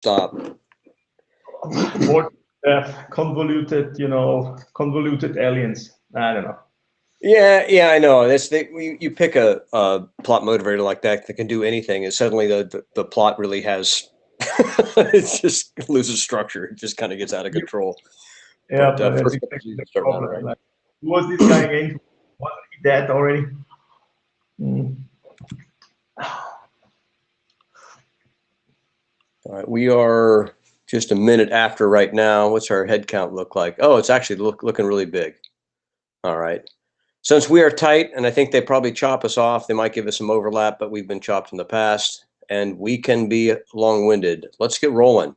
Stop. More convoluted, convoluted aliens. I don't know. Yeah, I know. You pick a plot motivator like that can do anything, and suddenly the plot really has it just loses structure. It just kind of gets out of control. Yeah, But that's first, exactly the start problem. right? Like, who was this guy again? Wasn't he dead already? All right, we are just a minute after right now. What's our head count look like? Oh, it's actually looking really big. All right. Since we are tight, and I think they probably chop us off, they might give us some overlap, but we've been chopped in the past, and we can be long-winded. Let's get rolling.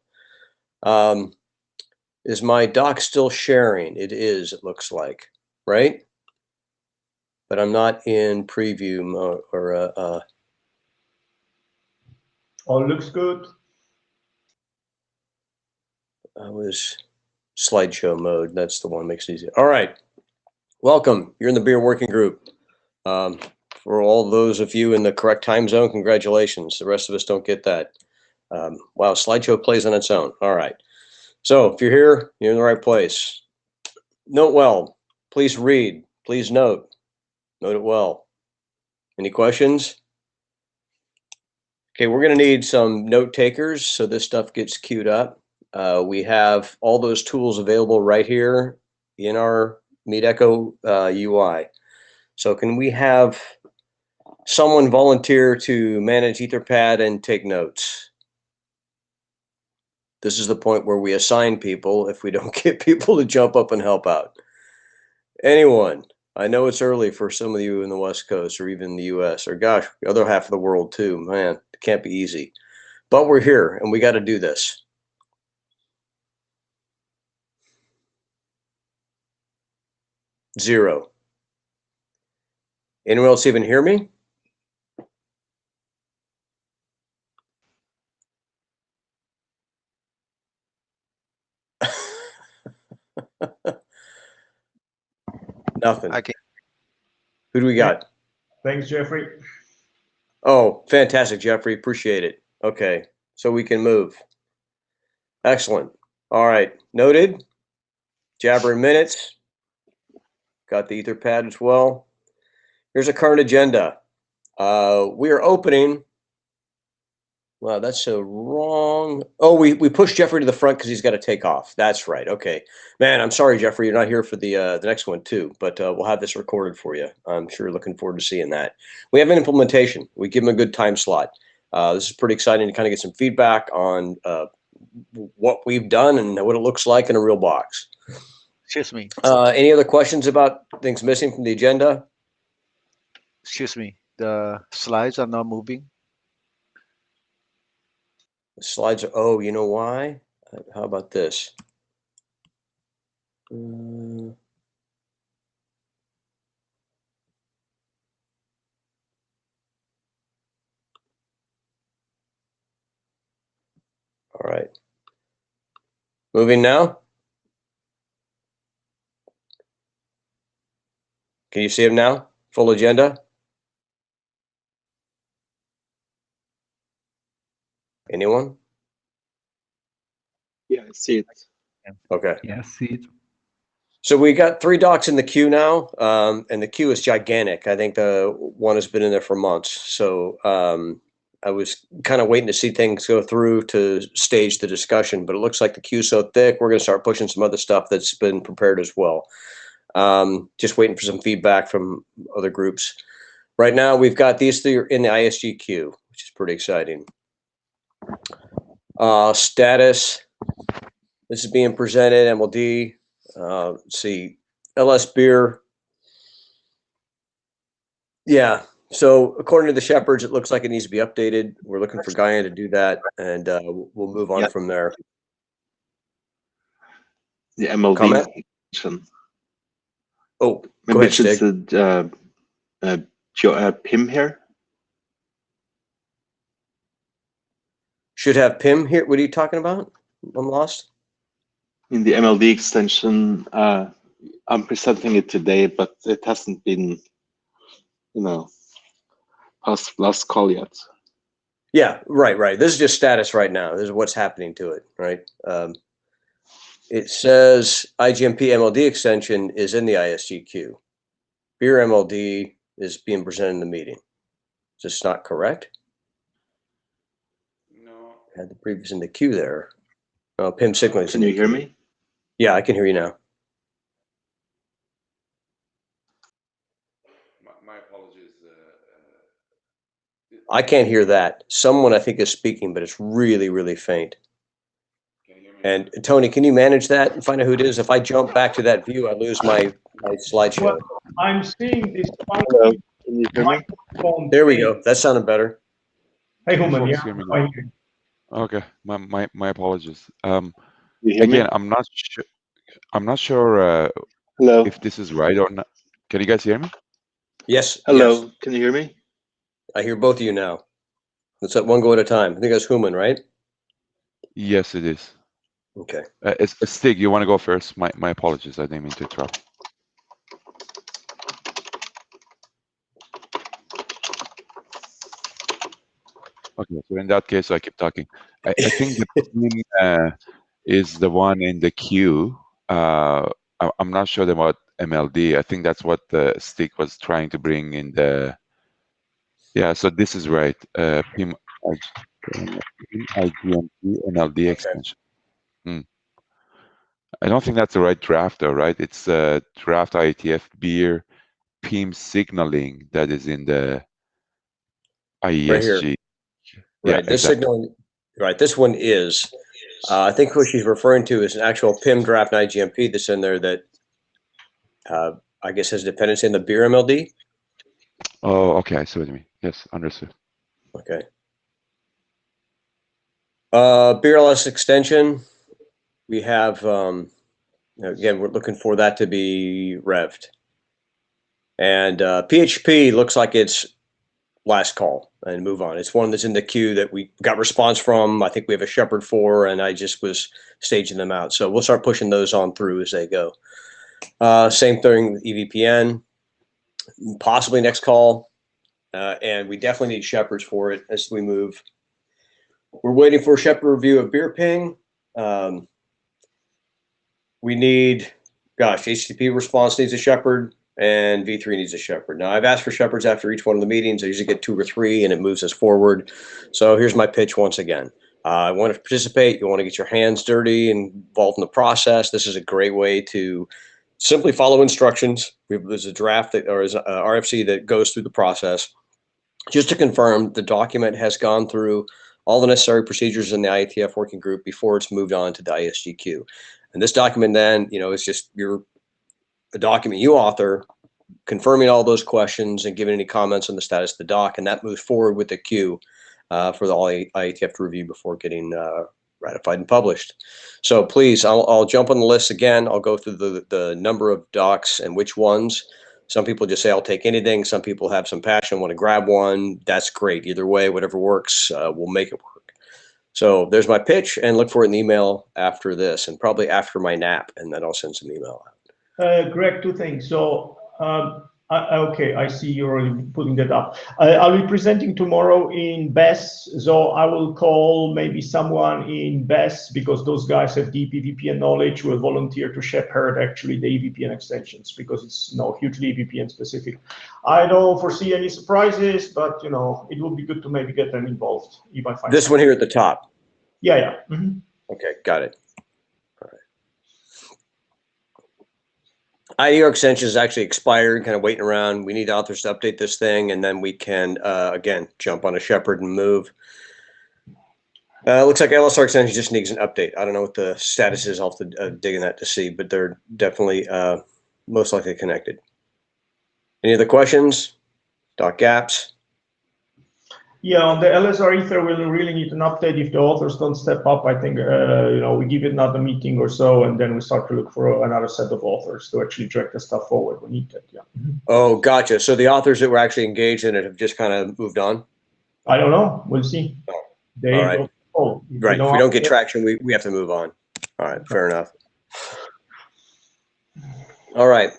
Is my doc still sharing? It is, it looks like, right? But I'm not in preview mode or All looks good. I was slideshow mode. That's the one that makes it easy. All right. Welcome. You're in the beer working group. For all those of you in the correct time zone, congratulations. The rest of us don't get that. Wow, slideshow plays on its own. All right. So if you're here, you're in the right place. Note well. Please read. Please note. Note it well. Any questions? Okay, we're going to need some note takers so this stuff gets queued up. We have all those tools available right here in our MeetEcho UI. So can we have someone volunteer to manage Etherpad and take notes? This is the point where we assign people if we don't get people to jump up and help out. Anyone? I know it's early for some of you in the West Coast or even the US or gosh, the other half of the world too. Man, it can't be easy. But we're here and we got to do this. Zero. Anyone else even hear me? Nothing. Who do we got? Thanks, Jeffrey. Oh, fantastic, Jeffrey. Appreciate it. Okay, so we can move. Excellent. All right, noted. Jabbering minutes. Got the Etherpad as well. Here's a current agenda. We are opening. Wow, that's so wrong. Oh, we pushed Jeffrey to the front because he's got to take off. That's right. Okay, man. I'm sorry, Jeffrey. You're not here for the next one too, but we'll have this recorded for you. I'm sure looking forward to seeing that. We have an implementation. We give him a good time slot. This is pretty exciting to kind of get some feedback on what we've done and what it looks like in a real box. Excuse me. Any other questions about things missing from the agenda? Excuse me. The slides are not moving. The slides are, oh, you know why? How about this? All right. Moving now. Can you see them now? Full agenda? Anyone? Yeah, I see it. Okay. Yeah, I see it. So we got 3 docs in the queue now, and the queue is gigantic. I think the one has been in there for months. So I was kind of waiting to see things go through to stage the discussion, but it looks like the queue's so thick, we're going to start pushing some other stuff that's been prepared as well. Just waiting for some feedback from other groups. Right now, we've got these 3 in the ISG queue, which is pretty exciting. Status. This is being presented, MLD. Let's see, LS beer. Yeah, so according to the Shepherds, it looks like it needs to be updated. We're looking for Guyan to do that, and we'll move on from there. The MLD Comment? extension. Oh, Maybe go ahead, Stig. PIM here. Should have PIM here. What are you talking about? I'm lost. In the MLD extension, I'm presenting it today, but it hasn't been, past last call yet. Yeah, right. This is just status right now. This is what's happening to it, right? It says IGMP MLD extension is in the ISGQ. Beer MLD is being presented in the meeting. Is this not correct? No. Had the previous in the queue there. Oh, PIM signaling. Can you hear me? Yeah, I can hear you now. My apologies. I can't hear that. Someone I think is speaking, but it's really, really faint. Can you hear me? And Tony, can you manage that and find out who it is? If I jump back to that view, I lose my slideshow. Well, I'm seeing this Hello, can you hear me? microphone. There we go. That sounded better. Hey, Can you Human, folks yeah. hear me I now? hear you. Okay, my apologies. You hear Again, me? I'm not sure Hello, if this is right or not. Can you guys hear me? Yes. hello, Yes. can you hear me? I hear both of you now. Let's let one go at a time. I think that's Human, right? Yes, it is. Okay. It's Stig. You want to go first? My apologies. I didn't mean to interrupt. Okay, so in that case, I keep talking. I think the PIM is the one in the queue. I'm not sure about MLD. I think that's what the Stig was trying to bring in the. Yeah, so this is right. PIM IGMP MLD extension. I don't think that's the right draft, though, right? It's draft IETF beer PIM signaling that is in the Right here. IESG. Yeah, Right. This exactly. signaling, right. This one is, I think what she's referring to is an actual PIM draft and IGMP that's in there that I guess has dependency in the beer MLD. Oh, okay. I see what you mean. Yes, understood. Okay. BRLS extension, we have, again, we're looking for that to be revved. And PHP looks like it's last call and move on. It's one that's in the queue that we got response from. I think we have a Shepherd for, and I just was staging them out. So we'll start pushing those on through as they go. Same thing with EVPN, possibly next call. And we definitely need Shepherds for it as we move. We're waiting for a Shepherd review of beer ping. We need, gosh, HTTP response needs a Shepherd and V3 needs a Shepherd. Now, I've asked for Shepherds after each one of the meetings. I usually get 2 or 3 and it moves us forward. So here's my pitch once again. I want to participate. You want to get your hands dirty and involved in the process. This is a great way to simply follow instructions. There's a draft that, or is a RFC that goes through the process. Just to confirm, the document has gone through all the necessary procedures in the IETF working group before it's moved on to the ISGQ. And this document then, is just a document you author confirming all those questions and giving any comments on the status of the doc, and that moves forward with the queue for the IETF to review before getting ratified and published. So please, I'll jump on the list again. I'll go through the number of docs and which ones. Some people just say, I'll take anything. Some people have some passion, want to grab one. That's great. Either way, whatever works, we'll make it work. So there's my pitch, and look for an email after this, and probably after my nap, and then I'll send some email out. Greg, 2 things. So, okay, I see you're already putting that up. I'll be presenting tomorrow in BESS, so I will call maybe someone in BESS because those guys have deep EVPN knowledge, will volunteer to shepherd actually the EVPN extensions because it's hugely EVPN specific. I don't foresee any surprises, but it would be good to maybe get them involved if I find This one here at the top. Yeah. Mm-hmm. Okay, got it. IDR extension is actually expired, kind of waiting around. We need authors to update this thing, and then we can, again, jump on a Shepherd and move. Looks like LSR extension just needs an update. I don't know what the status is. I'll have to dig in that to see, but they're definitely most likely connected. Any other questions? Doc gaps? Yeah, on the LSR Ether, we'll really need an update if the authors don't step up. I think, we give it another meeting or so, and then we start to look for another set of authors to actually drag the stuff forward. We need that, yeah. Oh, gotcha. So the authors that were actually engaged in it have just kind of moved on? I don't know. We'll see. They all right. Right. If we don't get traction, we have to move on. All right. Fair enough. All right.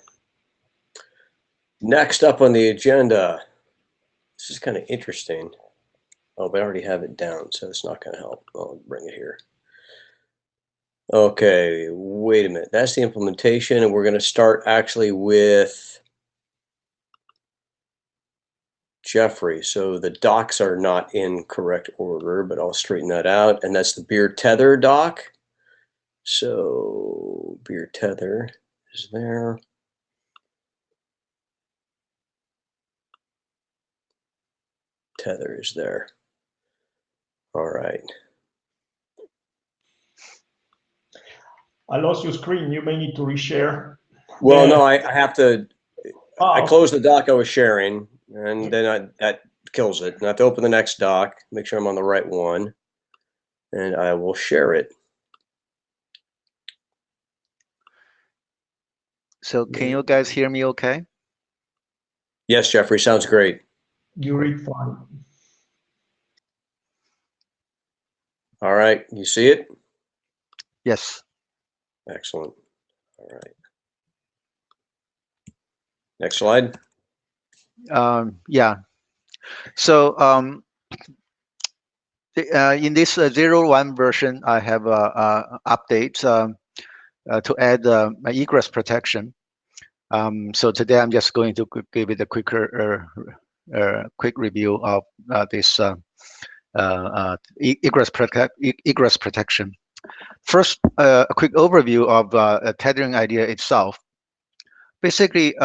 Next up on the agenda, this is kind of interesting. Oh, but I already have it down, so it's not going to help. I'll bring it here. Okay, wait a minute. That's the implementation, and we're going to start actually with Jeffrey. So the docs are not in correct order, but I'll straighten that out. And that's the beer tether doc. So beer tether is there. Tether is there. All right. I lost your screen. You may need to reshare. Well, Yeah. no, I have to. I Oh, closed the doc I was sharing, and then that kills it. And I have to open the next doc, make sure I'm on the right one, and I will share it. So can you guys hear me okay? Yes, Jeffrey, sounds great. you read fine. All right, you see it? Yes. Excellent. All right. Next slide. Yeah. So in this 0.1 version, I have updates to add my egress protection. So today I'm just going to give it a quick review of this egress protection. First, a quick overview of a tethering idea itself. Basically,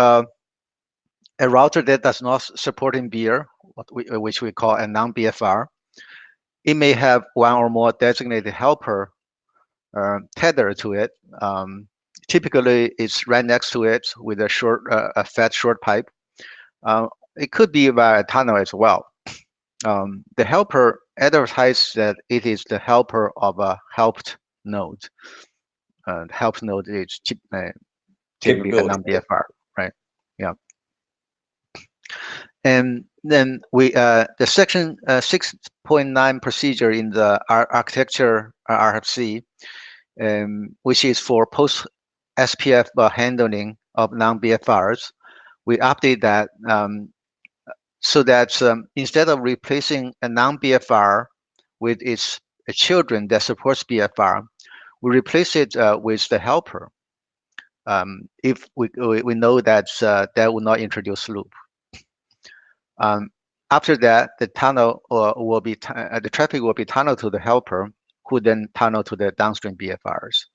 a router that does not support in BIER, which we call a non-BFR, it may have one or more designated helper tether to it. Typically, it's right next to it with a short, a fat short pipe. It could be via a tunnel as well. The helper advertises that it is the helper of a helped node. The helped node is typically a non-BFR, right? Yeah. And then we the section 6.9 procedure in the architecture RFC, which is for post SPF handling of non-BFRs, we update that so that instead of replacing a non-BFR with its children that supports BFR, we replace it with the helper. If we know that that will not introduce loop. After that, the tunnel will be the traffic will be tunneled to the helper, who then tunnel to the downstream BFRs.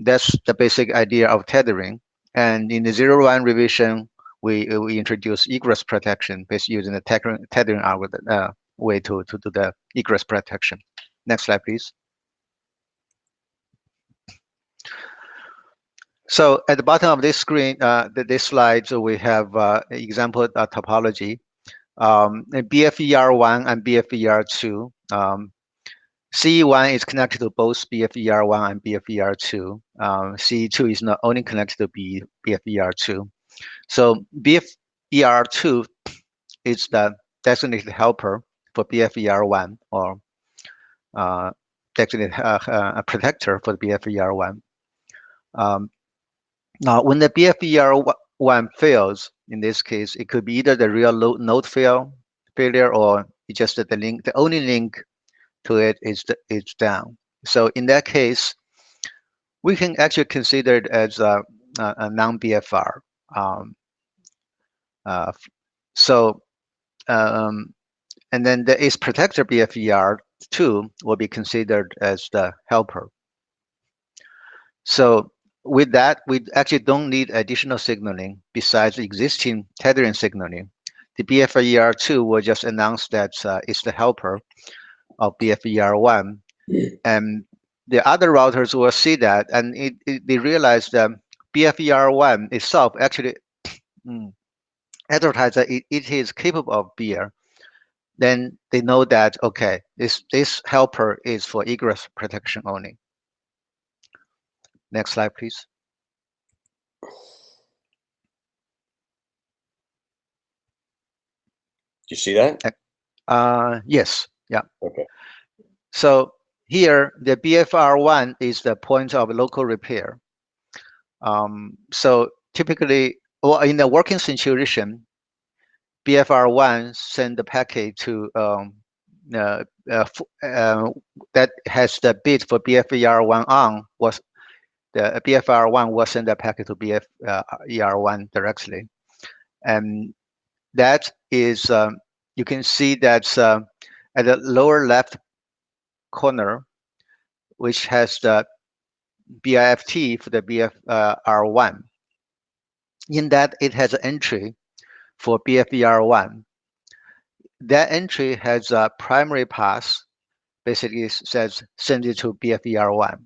That's the basic idea of tethering. And in the 0.1 revision, we introduce egress protection based using the tethering algorithm way to do the egress protection. Next slide, please. So at the bottom of this screen, this slide, we have example topology. BFER1 and BFER2. CE1 is connected to both BFER1 and BFER2. CE2 is not only connected to BFER2. So BFER2 is the designated helper for BFER1, or designated a protector for the BFER1. Now, when the BFER1 fails, in this case, it could be either the real node failure, or just that the only link to it is down. So in that case, we can actually consider it as a non-BFR. And then the its protector BFER2 will be considered as the helper. So with that, we actually don't need additional signaling besides existing tethering signaling. The BFER2 will just announce that it's the helper of BFER1, and the other routers will see that, and they realize that BFER1 itself actually advertises that it is capable of BIER. Then they know that, okay, this helper is for egress protection only. Next slide, please. You see that? Yes. Yeah. Okay. So here, the BFR1 is the point of local repair. So typically, or in the working situation, BFR1 send the packet to that has the bit for BFER1 on was the BFER1 will send the packet to BFER1 directly, and that is you can see that's at the lower left corner, which has the BIFT for the BFER1. In that, it has an entry for BFER1. That entry has a primary pass, basically says send it to BFER1.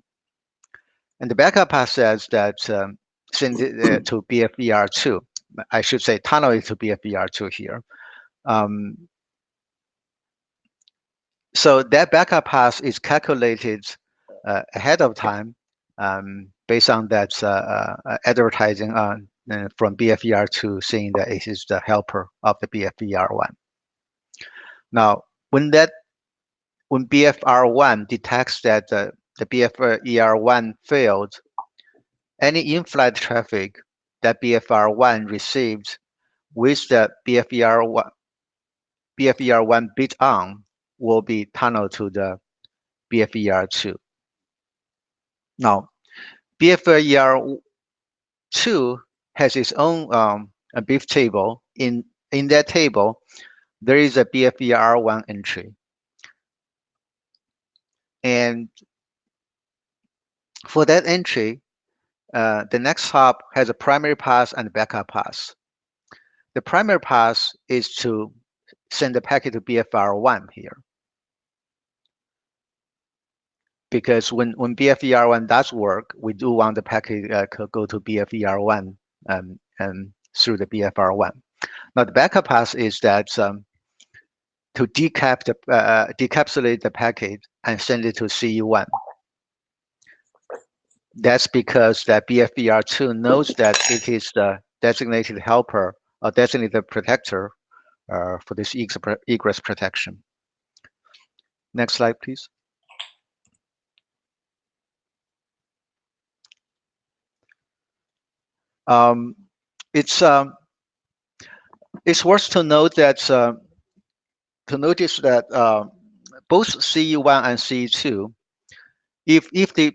And the backup pass says that send it to BFER2. I should say tunnel it to BFER2 here. So that backup pass is calculated ahead of time based on that advertising from BFER2 saying that it is the helper of the BFER1. Now, when BFER1 detects that the BFER1 failed, any in-flight traffic that BFER1 received with the BFER1 bit on will be tunneled to the BFER2. Now, BFER2 has its own BIF table. In that table, there is a BFER1 entry. And for that entry, the next hop has a primary pass and a backup pass. The primary pass is to send the packet to BFER1 here. Because when BFER1 does work, we do want the packet go to BFER1 and through the BFER1. Now the backup pass is that to decapsulate the packet and send it to CE1. That's because that BFER2 knows that it is the designated helper or designated protector for this egress protection. Next slide, please. It's worth to note that both CE1 and CE2, if they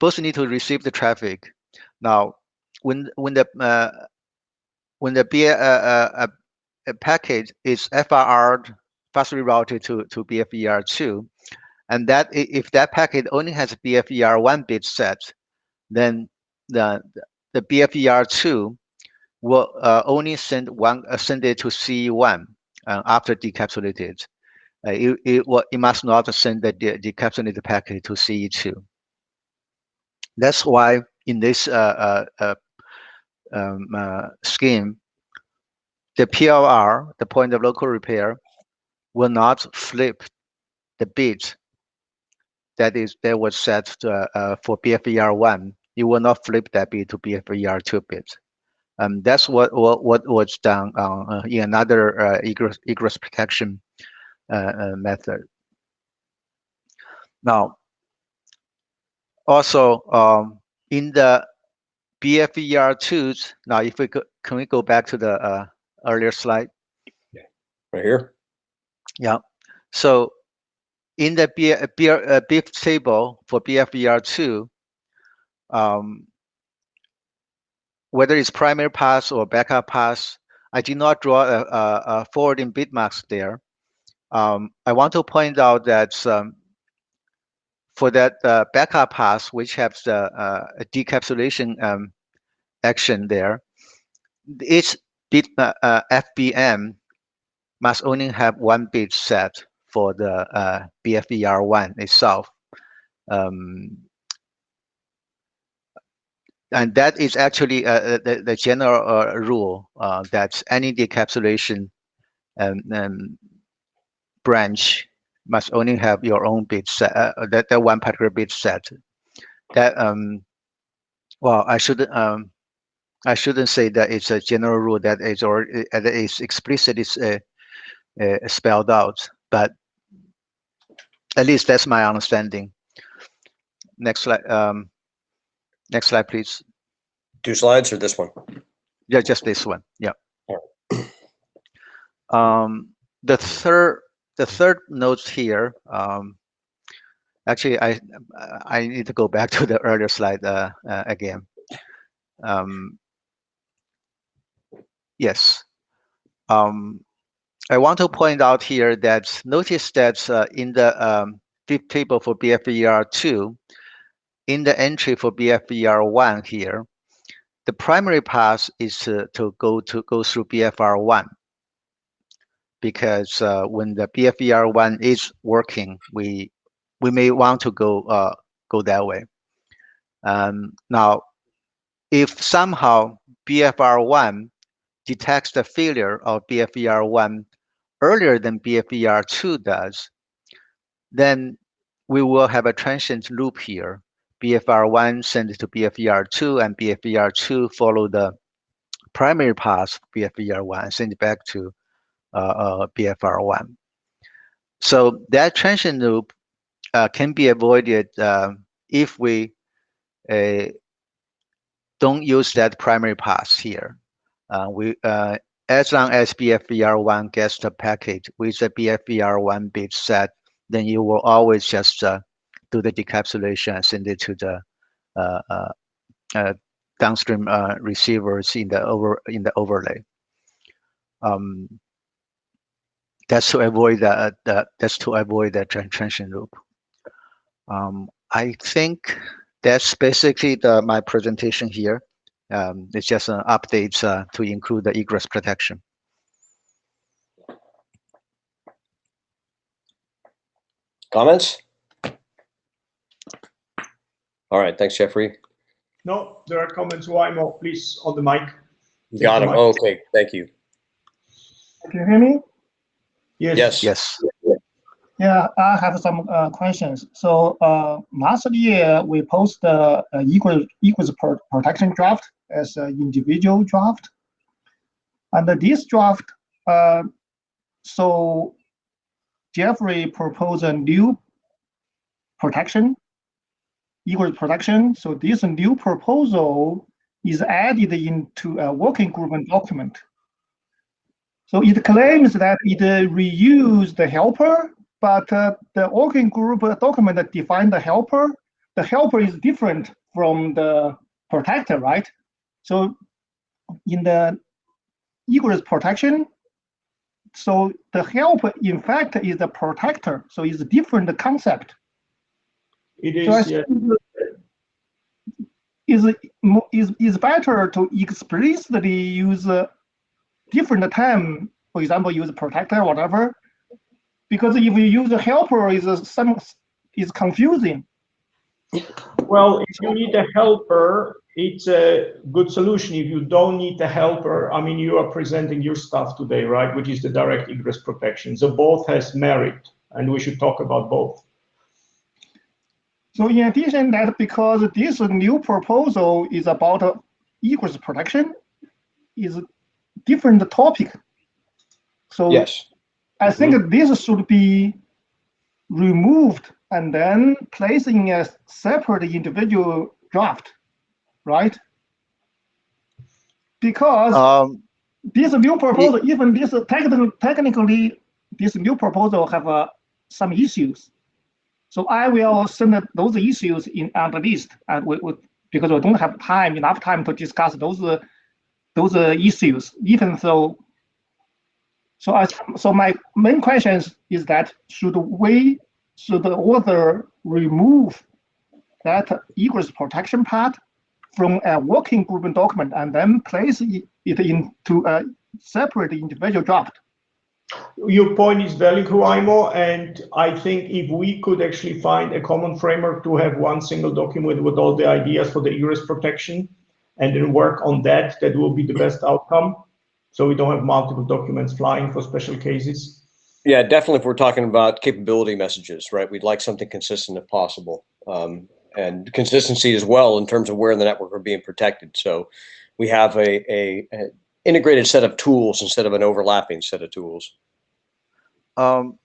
both need to receive the traffic, now when the packet is FRR'd, fastly routed to BFER2, and that if that packet only has BFER1 bit set, then the BFER2 will only send it to CE1 after decapsulated. It must not send the decapsulated packet to CE2. That's why in this scheme, the PLR, the point of local repair, will not flip the bit that was set for BFER1. It will not flip that bit to BFER2 bit. That's what was done in another egress protection method. Now, also in the BFER2s, now if we can we go back to the earlier slide? Right here. Yeah. So in the BIF table for BFER2, whether it's primary pass or backup pass, I did not draw a forwarding bit mask there. I want to point out that for that backup pass, which has the decapsulation action there, its bit FBM must only have one bit set for the BFER1 itself. And that is actually the general rule that any decapsulation branch must only have your own bit set, that one particular bit set. That well, I shouldn't say that it's a general rule that is already that is explicitly spelled out, but at least that's my understanding. Next slide. Next slide, please. 2 slides or this one? Yeah, just this one. Yeah. All The third the third note here, actually, I need to go back to the earlier slide again. Yes. I want to point out here that notice that in the BIP table for BFER2, in the entry for BFER1 here, the primary path is to go through BFR1, because when the BFER1 is working, we may want to go that way. Now, if somehow BFR1 detects the failure of BFER1 earlier than BFER2 does, then we will have a transient loop here. BFR1 send it to BFER2, and BFER2 follow the primary path BFER1, send it back to BFR1. So that transient loop can be avoided if we don't use that primary path here. As long as BFER1 gets the packet with the BFER1 bit set, then you will always just do the decapsulation and send it to the downstream receivers in the overlay. That's to avoid the transient loop. I think that's basically my presentation here. It's just an update to include the egress protection. Comments? All right, thanks, Jeffrey. No, there are comments. Waimo, please, on the mic. Got him. Okay, thank you. Can you hear me? Yes. Yes. Yeah, I have some questions. So last year we posted the equals protection draft as an individual draft, and this draft, so Jeffrey proposed a new protection, equals protection. So this new proposal is added into a working group document. So it claims that it reused the helper, but the working group document that defines the helper is different from the protector, right? So in the egress protection, so the helper in fact is the protector, so it's a different concept. It is. So is better to explicitly use a different term, for example, use protector or whatever, because if you use a helper, is confusing. Well, if you need a helper, it's a good solution. If you don't need the helper, I mean, you are presenting your stuff today, right? Which is the direct egress protection. So both has merit, and we should talk about both. So in addition that, because this new proposal is about egress protection, is a different topic. So Yes. I think this should be removed and then placed in a separate individual draft, right? Because this new proposal, even this technically, this new proposal have some issues. So I will send those issues on the list, and because we don't have enough time to discuss those issues. Even though, so my main question is that should the author remove that egress protection part from a working group document and then place it into a separate individual draft? Your point is valid, Huaymo, and I think if we could actually find a common framework to have one single document with all the ideas for the egress protection and then work on that, that will be the best outcome. So we don't have multiple documents flying for special cases. Yeah, definitely. If we're talking about capability messages, right? We'd like something consistent if possible, and consistency as well in terms of where in the network are being protected. So we have a integrated set of tools instead of an overlapping set of tools.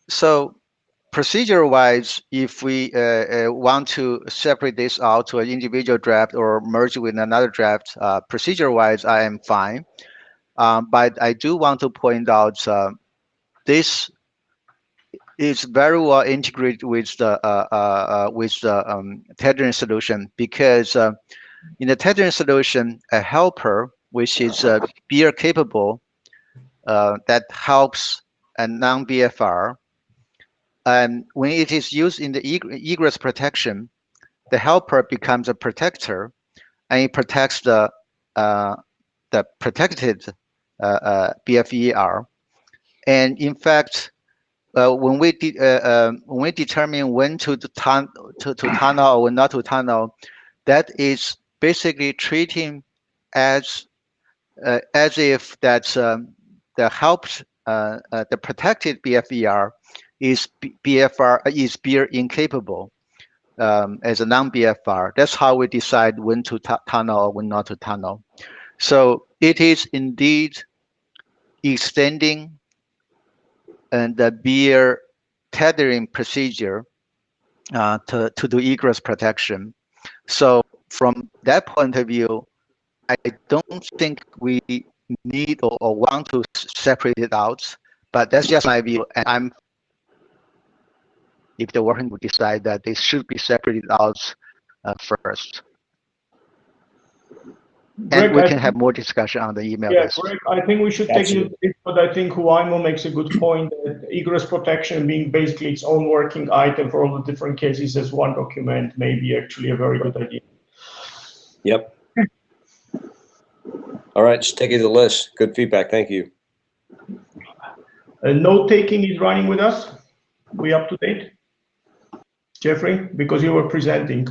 So procedure-wise, if we want to separate this out to an individual draft or merge with another draft, procedure-wise, I am fine. But I do want to point out this is very well integrated with the tethering solution, because in the tethering solution, a helper which is BIER capable that helps a non-BFR, and when it is used in the egress protection, the helper becomes a protector, and it protects the protected BFER. And in fact, when we determine when to tunnel or when not to tunnel, that is basically treating as if that's the helped the protected BFER is BIER incapable as a non-BFR. That's how we decide when to tunnel or when not to tunnel. So it is indeed extending and the BIER tethering procedure to do egress protection. So from that point of view, I don't think we need or want to separate it out, but that's just my view. And if the working group decide that they should be separated out first. Greg, and we can have more discussion on the email list. Greg, I think we should take it, but I think Huaymo makes a good point that egress protection being basically its own working item for all the different cases as one document may be actually a very good idea. Yep. All right, just take it to the list. Good feedback. Thank you. Note-taking is running with us. We up to date? Jeffrey, because you were presenting.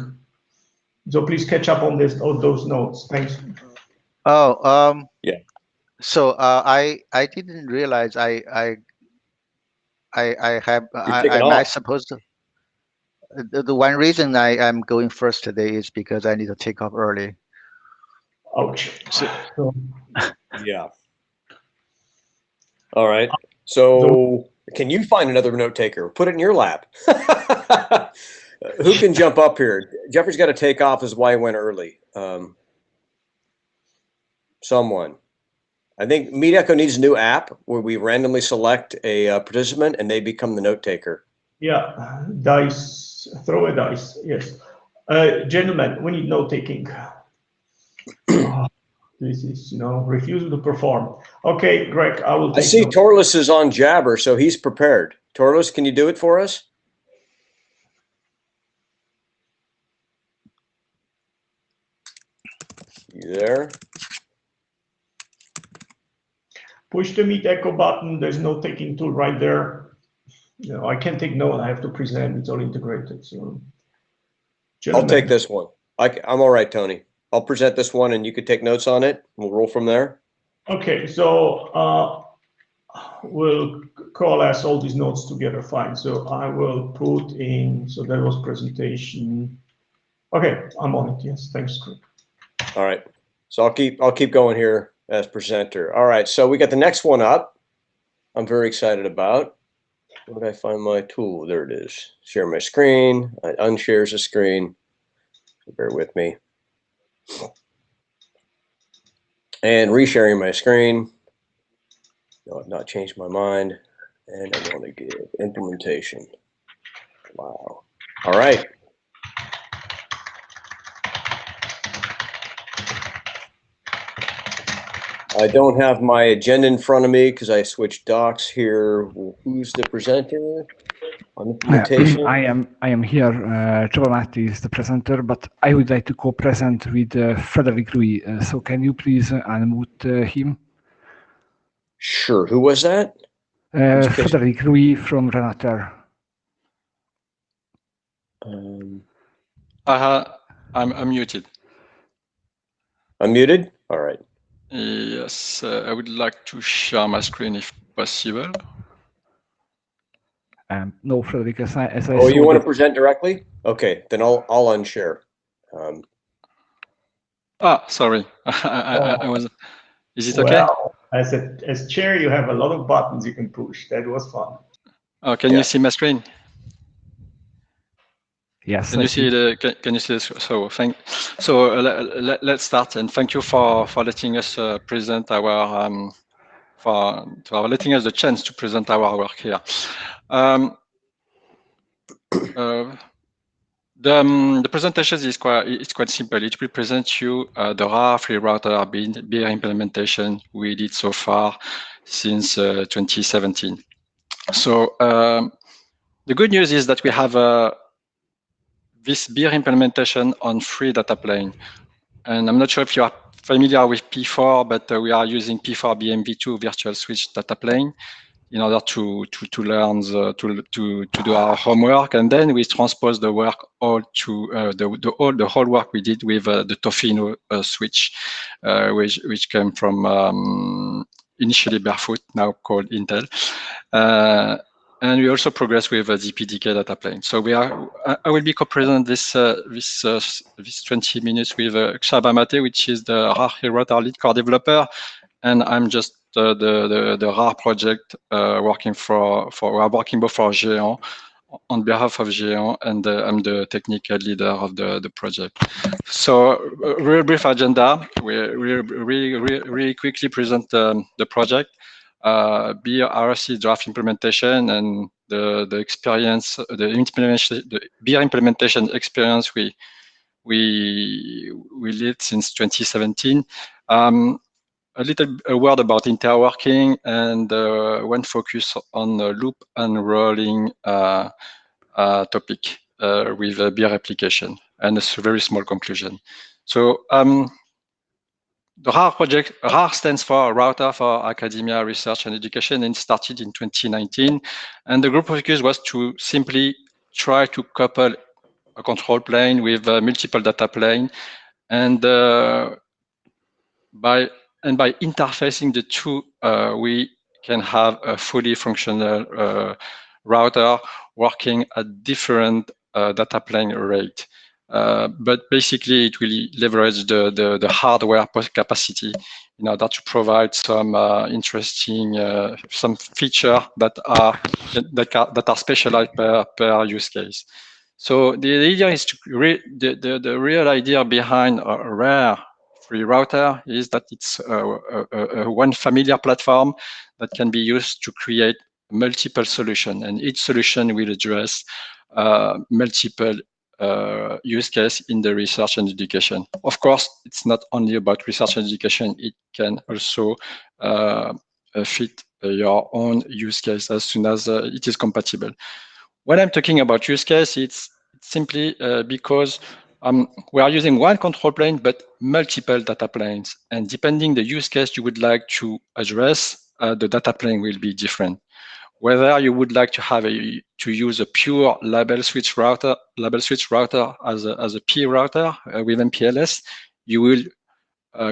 So please catch up on those notes. Thanks. Oh, yeah. So I didn't realize I'm supposed to. The one reason I'm going first today is because I need to take off early. Ouch. So, yeah. All right. So can you find another note taker? Put it in your lap. Who can jump up here? Jeffrey's got to take off, is why he went early. Someone. I think MeetEcho needs a new app where we randomly select a participant and they become the note taker. Yeah, dice, throw a dice, yes. Gentlemen, we need note taking. This is, refusal to perform. Okay, Greg, I will take I see note. Torlis is on Jabber, so he's prepared. Torlis, can you do it for us? You there? Push the MeetEcho button. There's no taking tool right there. I can't take note. I have to present. It's all integrated. So, I'll take this one. I'm all right, Tony. I'll present this one, and you could take notes on it. We'll roll from there. Okay, so we'll coalesce all these notes together. Fine. So I will put in. So that was presentation. Okay, I'm on it. Yes, thanks, Greg. All right. So I'll keep going here as presenter. All right. So we got the next one up. I'm very excited about. Where did I find my tool? There it is. Share my screen. It unshares the screen. Bear with me. And resharing my screen. No, I've not changed my mind. And I want to give implementation. Wow. All right. I don't have my agenda in front of me because I switched docs here. Who's the presenter on implementation? I am here. Trevor Matti is the presenter, but I would like to co-present with Frederick Rui. So can you please unmute him? Sure. Who was that? Frederick Rui from Renater. I'm muted. Unmuted? All right. Yes, I would like to share my screen if possible. No, Frederick, as I Oh, you want to present directly? Okay, then I'll unshare. Sorry. I was. Is it okay? Well, as chair, you have a lot of buttons you can push. That was fun. Oh, can you see my screen? Yes. Can you see the? Can you see this? So let's start, and thank you for letting us present our letting us the chance to present our work here. The presentation is quite simple. It will present you the RAR free router BIER implementation we did so far since 2017. So the good news is that we have this BIER implementation on 3 data plane. And I'm not sure if you are familiar with P4, but we are using P4 BMV2 virtual switch data plane in order to learn to do our homework, and then we transpose the work all to the whole work we did with the Tofino switch, which came from initially Barefoot, now called Intel. And we also progress with the DPDK data plane. So I will be co-present this 20 minutes with Xaba Mate, which is the RAR router lead core developer, and I'm just the RAR project working both for Géant on behalf of Géant, and I'm the technical leader of the project. So real brief agenda. We really quickly present the project. BIER RC draft implementation and the experience, the BIER implementation experience we lead since 2017. A word about interworking, and one focus on loop and rolling topic with a BIER application, and a very small conclusion. So the RAR project, RAR stands for Router for Academia, Research and Education, and started in 2019. And the group focus was to simply try to couple a control plane with multiple data plane, and by interfacing the two, we can have a fully functional router working at different data plane rate. But basically, it will leverage the hardware capacity in order to provide some interesting some feature that are specialized per use case. So the idea is to the real idea behind a RAR free router is that it's one familiar platform that can be used to create multiple solutions, and each solution will address multiple use case in the research and education. Of course, it's not only about research and education, it can also fit your own use case as soon as it is compatible. When I'm talking about use case, it's simply because we are using one control plane, but multiple data planes. And depending the use case you would like to address, the data plane will be different. Whether you would like to use a pure label switch router as a P router with MPLS, you will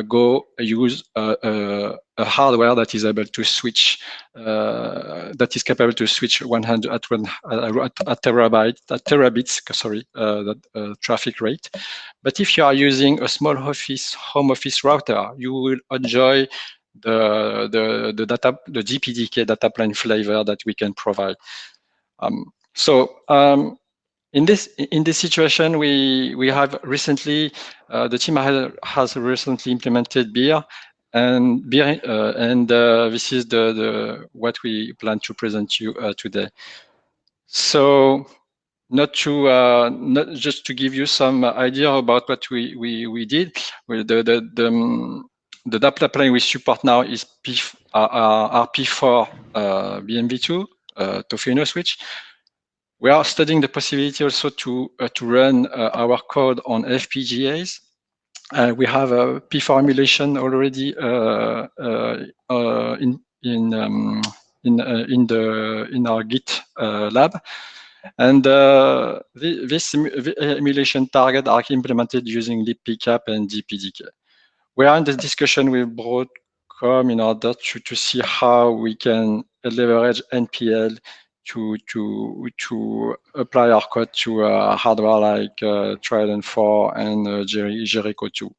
go use a hardware that is able to switch, that is capable to switch 100 at terabits, that traffic rate. But if you are using a small home office router, you will enjoy the DPDK data plane flavor that we can provide. In this situation, we have recently the team has recently implemented BIER, and this is the what we plan to present you today. So not just to give you some idea about what we did. The data plane we support now is P4 BMV2 Tofino switch. We are studying the possibility also to run our code on FPGAs. We have a P4 emulation already in our Git lab, and this emulation target are implemented using libpcap and DPDK. We are in the discussion with Broadcom in order to see how we can leverage NPL to apply our code to hardware like Trident 4 and Jericho 2.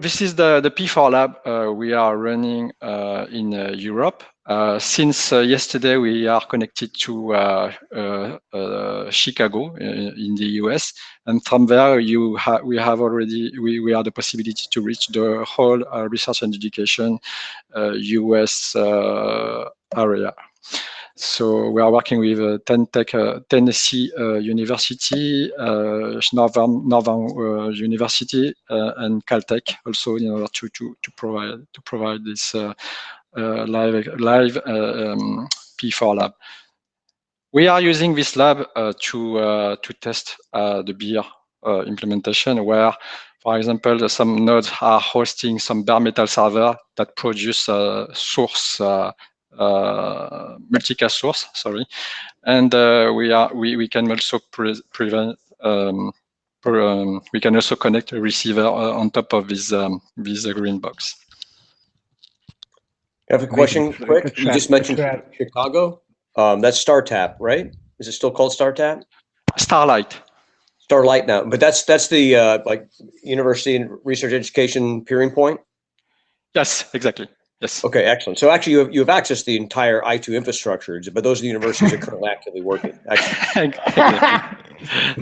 This is the P4 lab we are running in Europe. Since yesterday, we are connected to Chicago in the US, and from there we have the possibility to reach the whole research and education US area. So we are working with Tennessee University, Northern University, and Caltech also in order to provide this live P4 lab. We are using this lab to test the beer implementation, where, for example, some nodes are hosting some bare metal server that produce source multicast source. Sorry, and we can also we can also connect a receiver on top of this green box. I have a question quick. You just mentioned Chicago. That's StarTap, right? Is it still called StarTap? Starlight. Starlight now, but that's the like University and Research Education peering point. Yes, exactly. Yes. Okay, excellent. So actually, you have access to the entire I2 infrastructure, but those are the universities that are currently actively working. Excellent.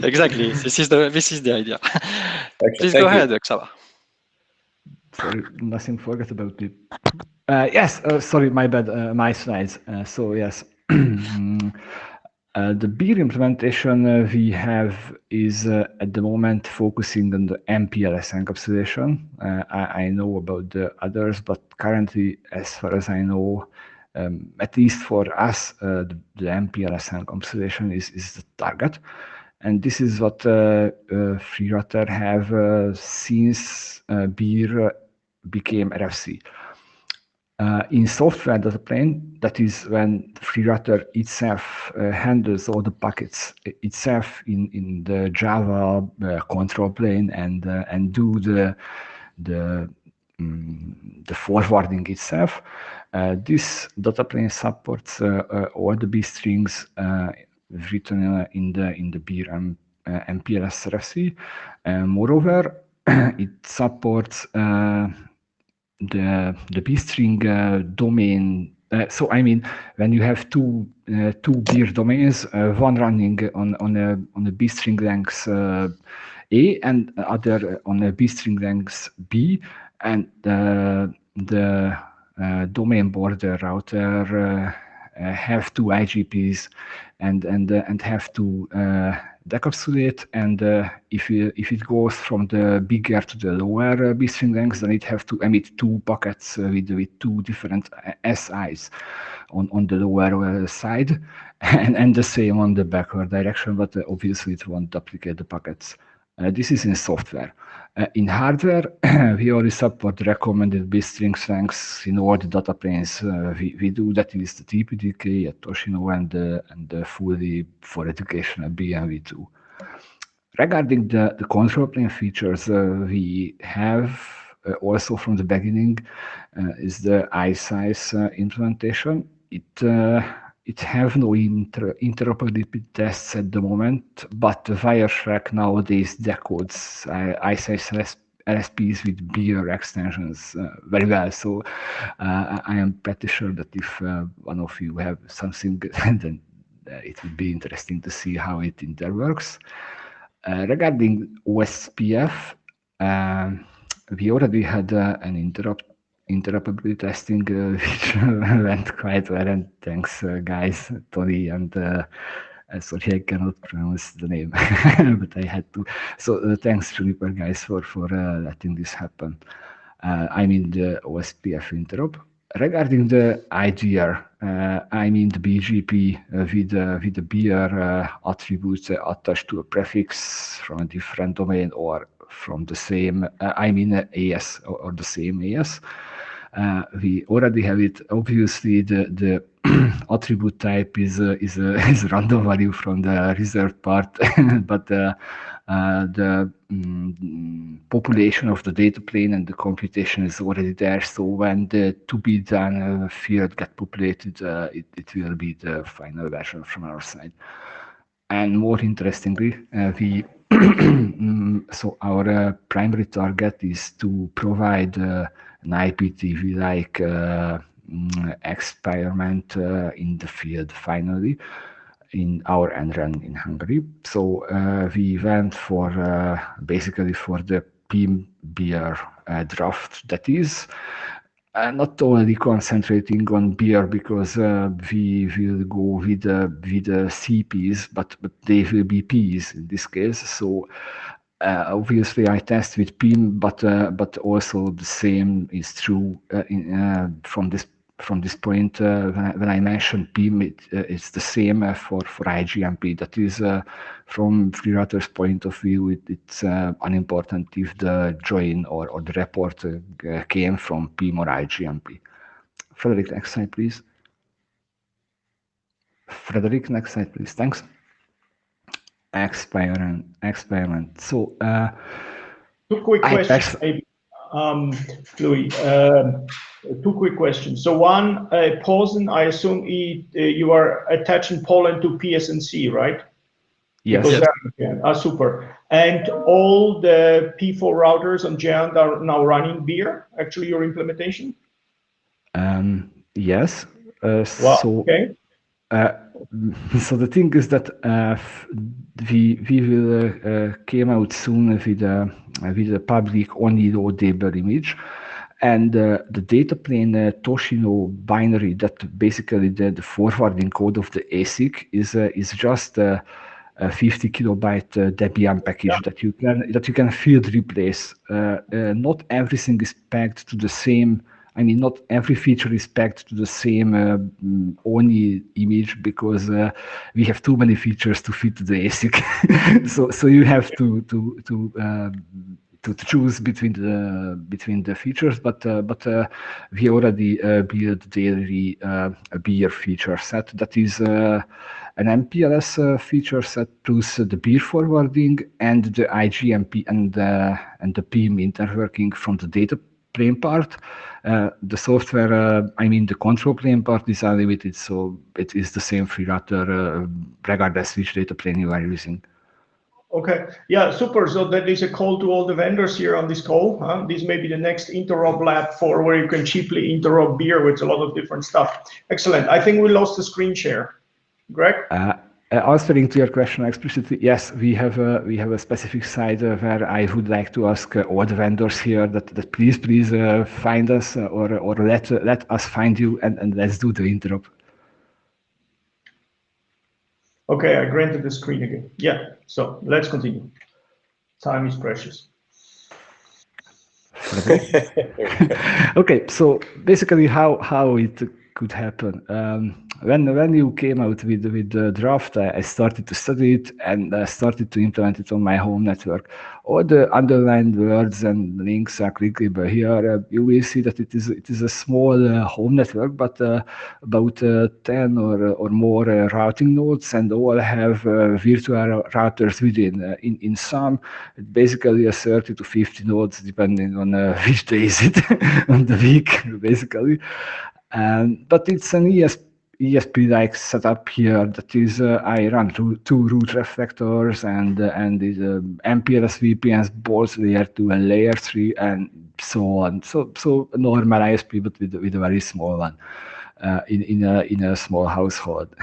Exactly. This is the idea. Excellent. Please Thank go you. ahead, Xavier. Sorry, nothing forget about it. Yes, sorry, my bad, my slides. So yes, the beer implementation we have is at the moment focusing on the MPLS encapsulation. I know about the others, but currently, as far as I know, at least for us, the MPLS encapsulation is the target. And this is what FreeRouter have since beer became RFC. In software data plane, that is when FreeRouter itself handles all the packets itself in the Java control plane and do the forwarding itself. This data plane supports all the B strings written in the beer MPLS RFC. Moreover, it supports the B-string domain. So I mean, when you have two beer domains, one running on a B-string length A and other on a B-string length B, and the domain border router have two IGPs and have to decapsulate, and if it goes from the bigger to the lower B-string length, then it have to emit two packets with two different SIs on the lower side, and the same on the backward direction, but obviously it won't duplicate the packets. This is in software. In hardware, we already support recommended B-string lengths in all the data planes we do. That is the TPDK at Toshino and the fully for educational BMV2. Regarding the control plane features, we have also from the beginning is the iSize implementation. It have no interoperability tests at the moment, but Wireshark nowadays decodes iSize LSPs with beer extensions very well. So I am pretty sure that if one of you have something, then it would be interesting to see how it interworks. Regarding OSPF, we already had an interoperability testing which went quite well, and thanks guys, Tony and sorry I cannot pronounce the name but I had to. So thanks Juniper guys for letting this happen. I mean the OSPF interop. Regarding the IGR, I mean the BGP with the beer attributes attached to a prefix from a different domain or from the same, I mean AS or the same AS. We already have it. Obviously, the attribute type is random value from the reserved part, but the population of the data plane and the computation is already there. So when the to be done field get populated, it will be the final version from our side. And more interestingly, we so our primary target is to provide an IPTV-like experiment in the field finally in our NRAN in Hungary. So we went for basically for the PIM beer draft, that is not only concentrating on beer because we will go with CPs, but they will be Ps in this case. So obviously I test with PIM, but also the same is true from this point. When I mention PIM, it's the same for IGMP. That is, from FreeRouter's point of view, it's unimportant if the join or the report came from PIM or IGMP. Frederick, next slide, please. Frederick, next slide, please. Thanks. Experiment. So, two quick questions, maybe, Louis. Two quick questions. So one, Posen, I assume you are attaching Poland to PSNC, right? Yes. Super. And all the P4 routers on Giant are now running beer, actually, your implementation? Yes. Wow, so, okay. So the thing is that we will came out soon with a public only loadable image, and the data plane Toshino binary, that basically the forwarding code of the ASIC is just a 50 kilobyte Debian package that you can field replace. Not everything is pegged to the same. I mean, not every feature is pegged to the same ONI image because we have too many features to fit the ASIC. so you have to choose between the features, but we already built daily beer feature set that is an MPLS feature set plus the beer forwarding and the IGMP and the PIM interworking from the data plane part. The software, I mean the control plane part is unlimited, so it is the same FreeRouter regardless which data plane you are using. Okay, yeah, super. So that is a call to all the vendors here on this call. This may be the next interop lab for where you can cheaply interop beer with a lot of different stuff. Excellent. I think we lost the screen share. Greg? Answering to your question explicitly, yes, we have a specific site where I would like to ask all the vendors here that please find us or let us find you and let's do the interop. Okay, I granted the screen again. Yeah, so let's continue. Time is precious. Okay, so basically how it could happen. When you came out with the draft, I started to study it and started to implement it on my home network. All the underlined words and links are clickable here. You will see that it is a small home network, but about 10 or more routing nodes, and all have virtual routers within. In some, basically 30 to 50 nodes, depending on which day is it on the week, basically. But it's an ESP-like setup here. That is, I run two root reflectors and these MPLS VPNs, both layer 2 and layer 3, and so on. So a normal ISP, but with a very small one in a small household.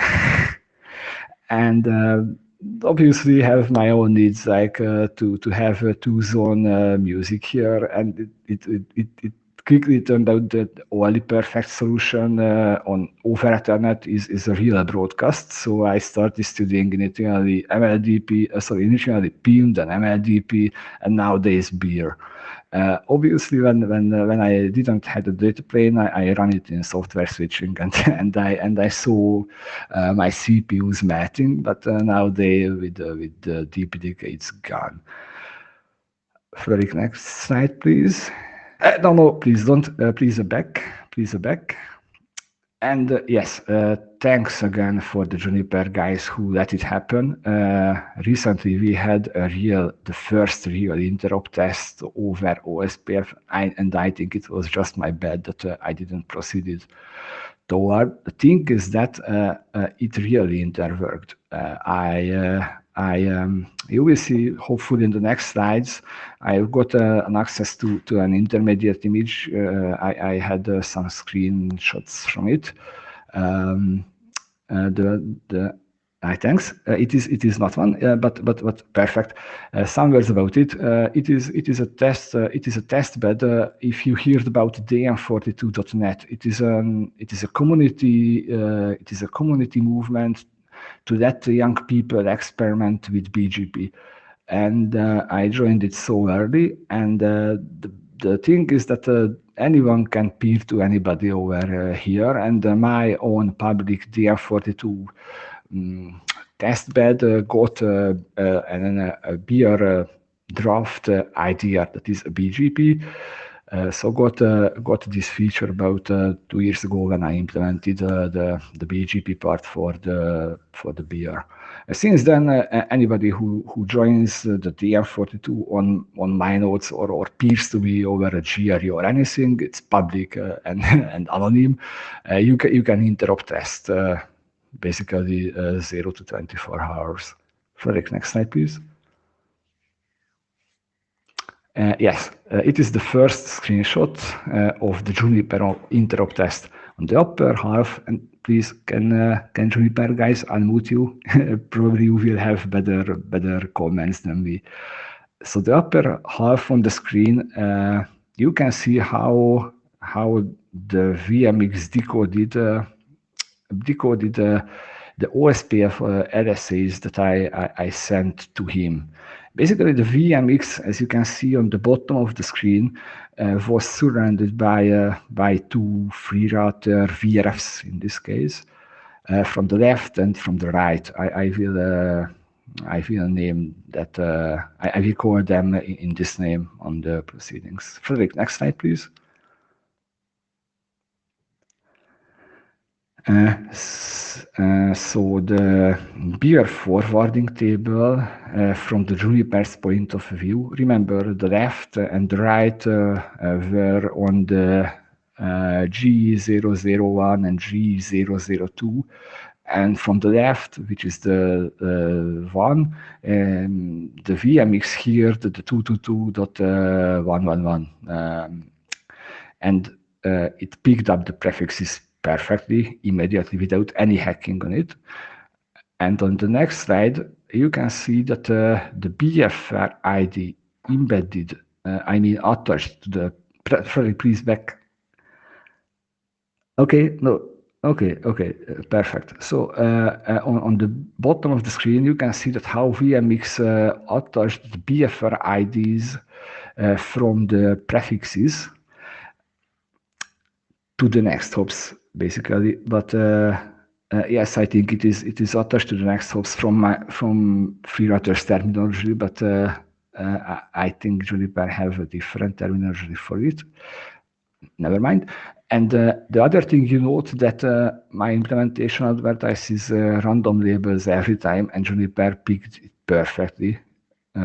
And obviously have my own needs, like to have a two-zone music here, and it quickly turned out that the only perfect solution on over Ethernet is a real broadcast. So I started studying initially initially PIM, then MLDP, and nowadays beer. Obviously, when I didn't have a data plane, I ran it in software switching, and I saw my CPUs matching, but nowadays with the DPDK, it's gone. Frederick, next slide, please. No, please don't. Please back. And yes, thanks again for the Juniper guys who let it happen. Recently, we had the first real interop test over OSPF, and I think it was just my bad that I didn't proceed it toward. The thing is that it really interworked. You will see, hopefully in the next slides, I've got an access to an intermediate image. I had some screenshots from it. Thanks. It is not one, but perfect. Some words about it. It is a test. It is a test bed. If you heard about dm42.net, it is a community. It is a community movement to let young people experiment with BGP, and I joined it so early. And the thing is that anyone can peer to anybody over here, and my own public dm42 test bed got a beer draft idea that is a BGP. So got this feature about 2 years ago when I implemented the BGP part for the beer. Since then, anybody who joins the DM42 on my nodes or peers to me over a GRE or anything, it's public and anonymous. You can interrupt test basically 0 to 24 hours. Frederick, next slide, please. Yes, it is the first screenshot of the Juniper interrupt test on the upper half. And please, can Juniper guys unmute you? Probably you will have better comments than me. So the upper half on the screen, you can see how the VMX decoded the OSPF LSAs that I sent to him. Basically, the VMX, as you can see on the bottom of the screen, was surrounded by two free router VRFs in this case, from the left and from the right. I will name that. I will call them in this name on the proceedings. Frederick, next slide, please. So the beer forwarding table from the Juniper's point of view, remember the left and the right were on the G001 and G002. And from the left, which is the one, the VMX here, the 222.111. And it picked up the prefixes perfectly, immediately, without any hacking on it. And on the next slide, you can see that the BFR ID embedded, attached to the, sorry, please back. Okay, no, okay, perfect. So on the bottom of the screen, you can see that how VMX attached the BFR IDs from the prefixes to the next hops, basically. But yes, I think it is attached to the next hops from FreeRouter's terminology, but I think Juniper have a different terminology for it. Never mind. And the other thing you note that my implementation advertises random labels every time, and Juniper picked it perfectly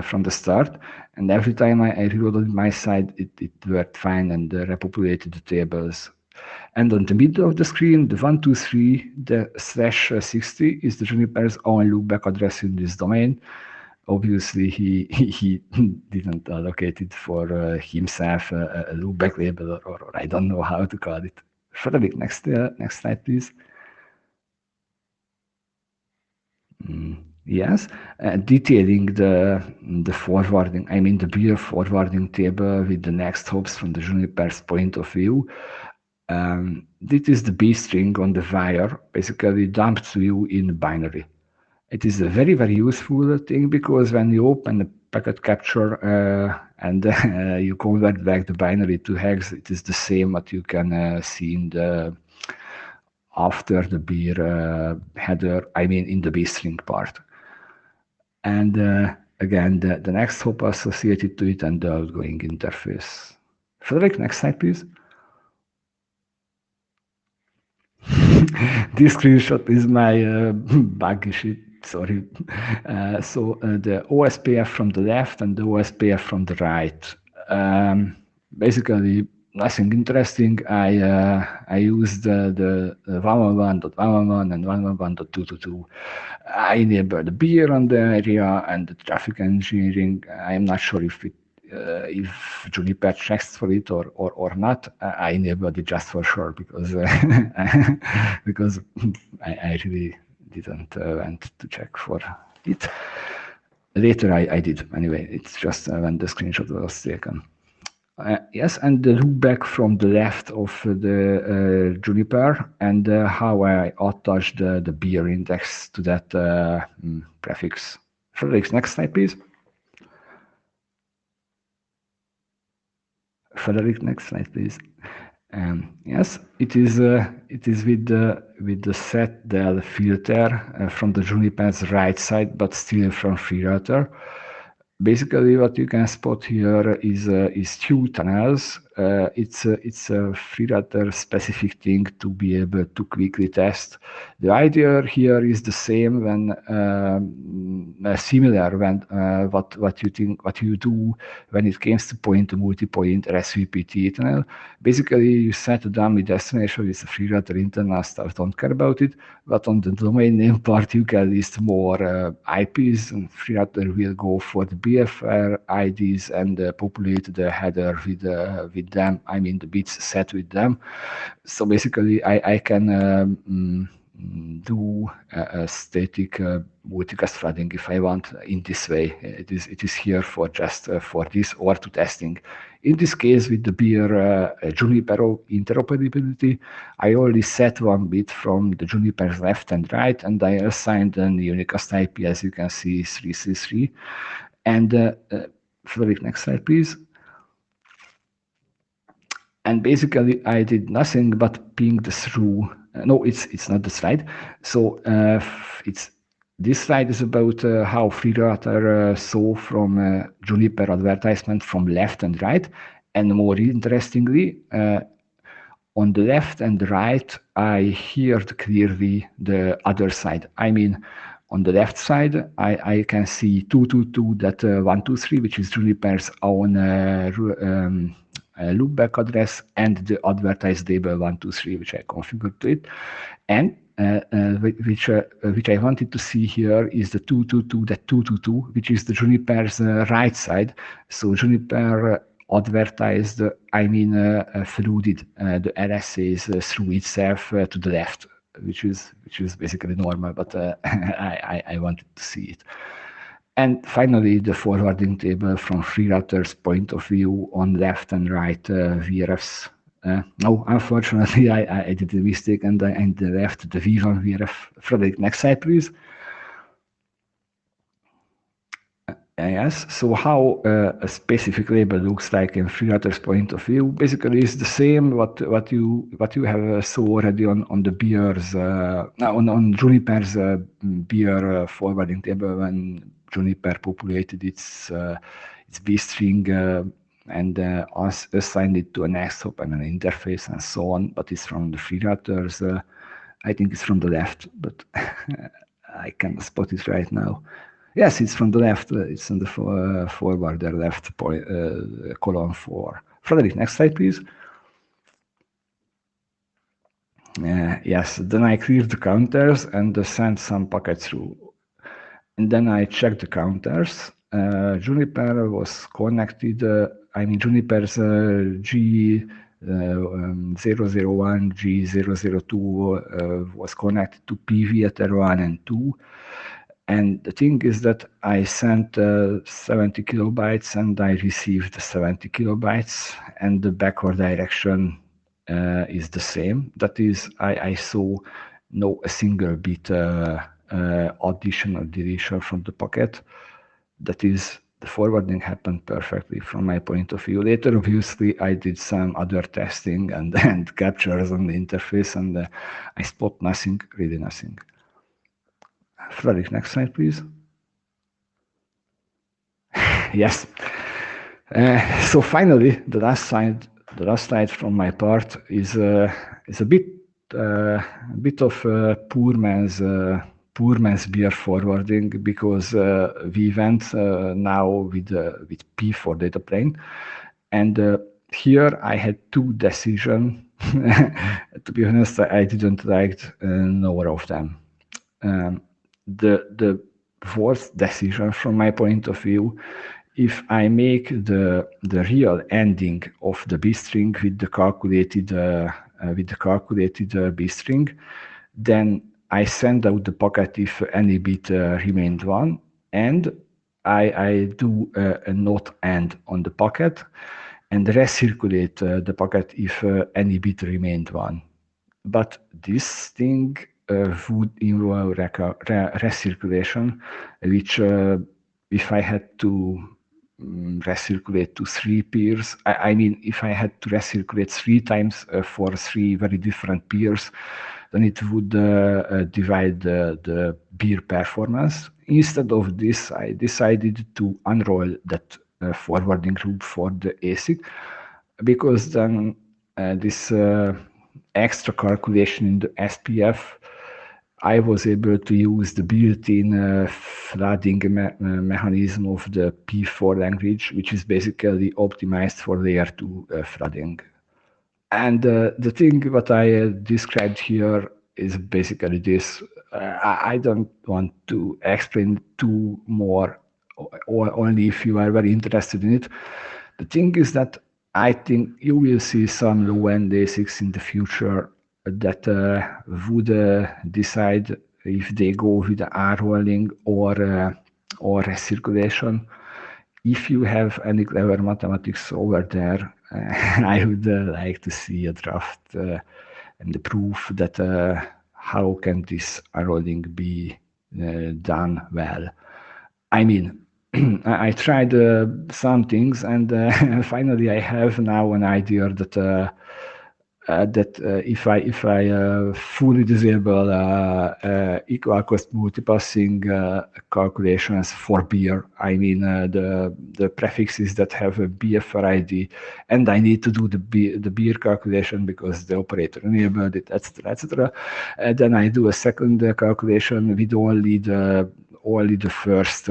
from the start. And every time I reloaded my side, it worked fine and repopulated the tables. And on the middle of the screen, the 123, the /60 is the Juniper's own loopback address in this domain. Obviously, he didn't allocate it for himself a loopback label, or I don't know how to call it. Frederick, next slide, please. Yes, detailing the forwarding, the beer forwarding table with the next hops from the Juniper's point of view. This is the B string on the wire, basically dumped to you in binary. It is a very, very useful thing because when you open the packet capture and you convert back the binary to hex, it is the same what you can see in the after the beer header, in the B string part. And again, the next hop associated to it and the outgoing interface. Frederick, next slide, please. This screenshot is my buggy sheet, sorry. So the OSPF from the left and the OSPF from the right. Basically, nothing interesting. I used the 111.111 and 111.222. I enabled the beer on the area and the traffic engineering. I am not sure if Juniper checks for it or not. I enabled it just for sure because because I really didn't went to check for it. Later I did anyway. It's just when the screenshot was taken. Yes, and the loopback from the left of the Juniper and how I attached the beer index to that prefix. Frederick, next slide, please. Frederick, next slide, please. Yes, it is with the set del filter from the Juniper's right side, but still from FreeRouter. Basically, what you can spot here is two tunnels. It's a FreeRouter specific thing to be able to quickly test. The idea here is the same when similar when what you do when it comes to point to multi-point SVPT tunnel. Basically, you set a dummy destination with a FreeRouter internal stuff. Don't care about it. But on the domain name part, you can list more IPs, and FreeRouter will go for the BFR IDs and populate the header with them. I mean the bits set with them. So basically, I can do a static multicast threading if I want in this way. It is here for just for this or to testing. In this case, with the beer Juniper interoperability, I only set one bit from the Juniper's left and right, and I assigned an unicast IP, as you can see, 333. And Frederick, next slide, please. And basically, I did nothing but ping the through. No, it's not the slide. So it's this slide is about how FreeRouter saw from Juniper advertisement from left and right. And more interestingly, on the left and the right, I heard clearly the other side. I mean, on the left side, I can see 222.123, which is Juniper's own loopback address, and the advertised label 123, which I configured to it. And which I wanted to see here is the 222.222, which is the Juniper's right side. So Juniper advertised, flooded the RSAs through itself to the left, which is basically normal, but I wanted to see it. And finally, the forwarding table from FreeRouter's point of view on left and right VRFs. No, unfortunately, I did a mistake and I left the V1 VRF. Frederick, next slide, please. Yes, so how a specific label looks like in FreeRouter's point of view basically is the same what you have saw already on the beers on Juniper's beer forwarding table when Juniper populated its B string and assigned it to an XHOP and an interface and so on. But it's from the FreeRouter's. I think it's from the left, but I can't spot it right now. Yes, it's from the left. It's on the forwarder left column 4. Frederick, next slide, please. Yes, then I cleared the counters and sent some packets through. And then I checked the counters. Juniper was connected, Juniper's G001, G002 was connected to PV ether 1 and 2. And the thing is that I sent 70 kilobytes and I received 70 kilobytes, and the backward direction is the same. That is, I saw a single bit addition or deletion from the packet. That is, the forwarding happened perfectly from my point of view. Later, obviously, I did some other testing and captures on the interface, and I spot nothing, really nothing. Frederick, next slide, please. Yes. So finally, the last slide from my part is a bit of poor man's beer forwarding, because we went now with P for data plane, and here I had two decisions. To be honest, I didn't like none of them. The worst decision from my point of view, if I make the real ending of the B string with the calculated B string, then I send out the packet if any bit remained 1, and I do a not end on the packet and recirculate the packet if any bit remained 1. But this thing would involve recirculation, which if I had to recirculate to 3 peers, I mean, if I had to recirculate 3 times for 3 very different peers, then it would divide the beer performance. Instead of this, I decided to unroll that forwarding group for the ASIC, because then this extra calculation in the SPF, I was able to use the built-in flooding mechanism of the P4 language, which is basically optimized for layer 2 flooding. And the thing what I described here is basically this. I don't want to explain too more, or only if you are very interested in it. The thing is that I think you will see some low-end ASICs in the future that would decide if they go with R-rolling or recirculation. If you have any clever mathematics over there, I would like to see a draft and the proof that how can this R-rolling be done well. I mean, I tried some things, and finally I have now an idea that if I fully disable equal cost multipassing calculations for beer, I mean the prefixes that have a BFR ID, and I need to do the beer calculation because the operator enabled it, etc. Then I do a second calculation with only the first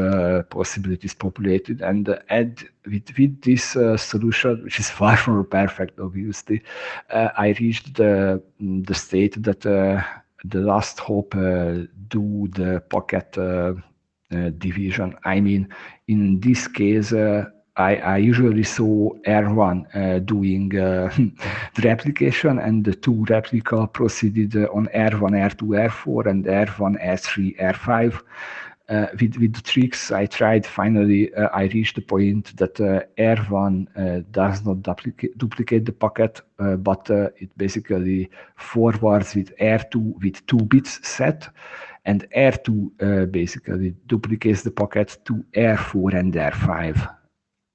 possibilities populated, and add with this solution, which is far from perfect, obviously. I reached the state that the last hop do the pocket division. I mean, in this case, I usually saw R1 doing the replication, and the 2 replica proceeded on R1, R2, R4, and R1, R3, R5. With the tricks I tried, finally I reached the point that R1 does not duplicate the packet, but it basically forwards with R2 with 2 bits set, and R2 basically duplicates the packet to R4 and R5.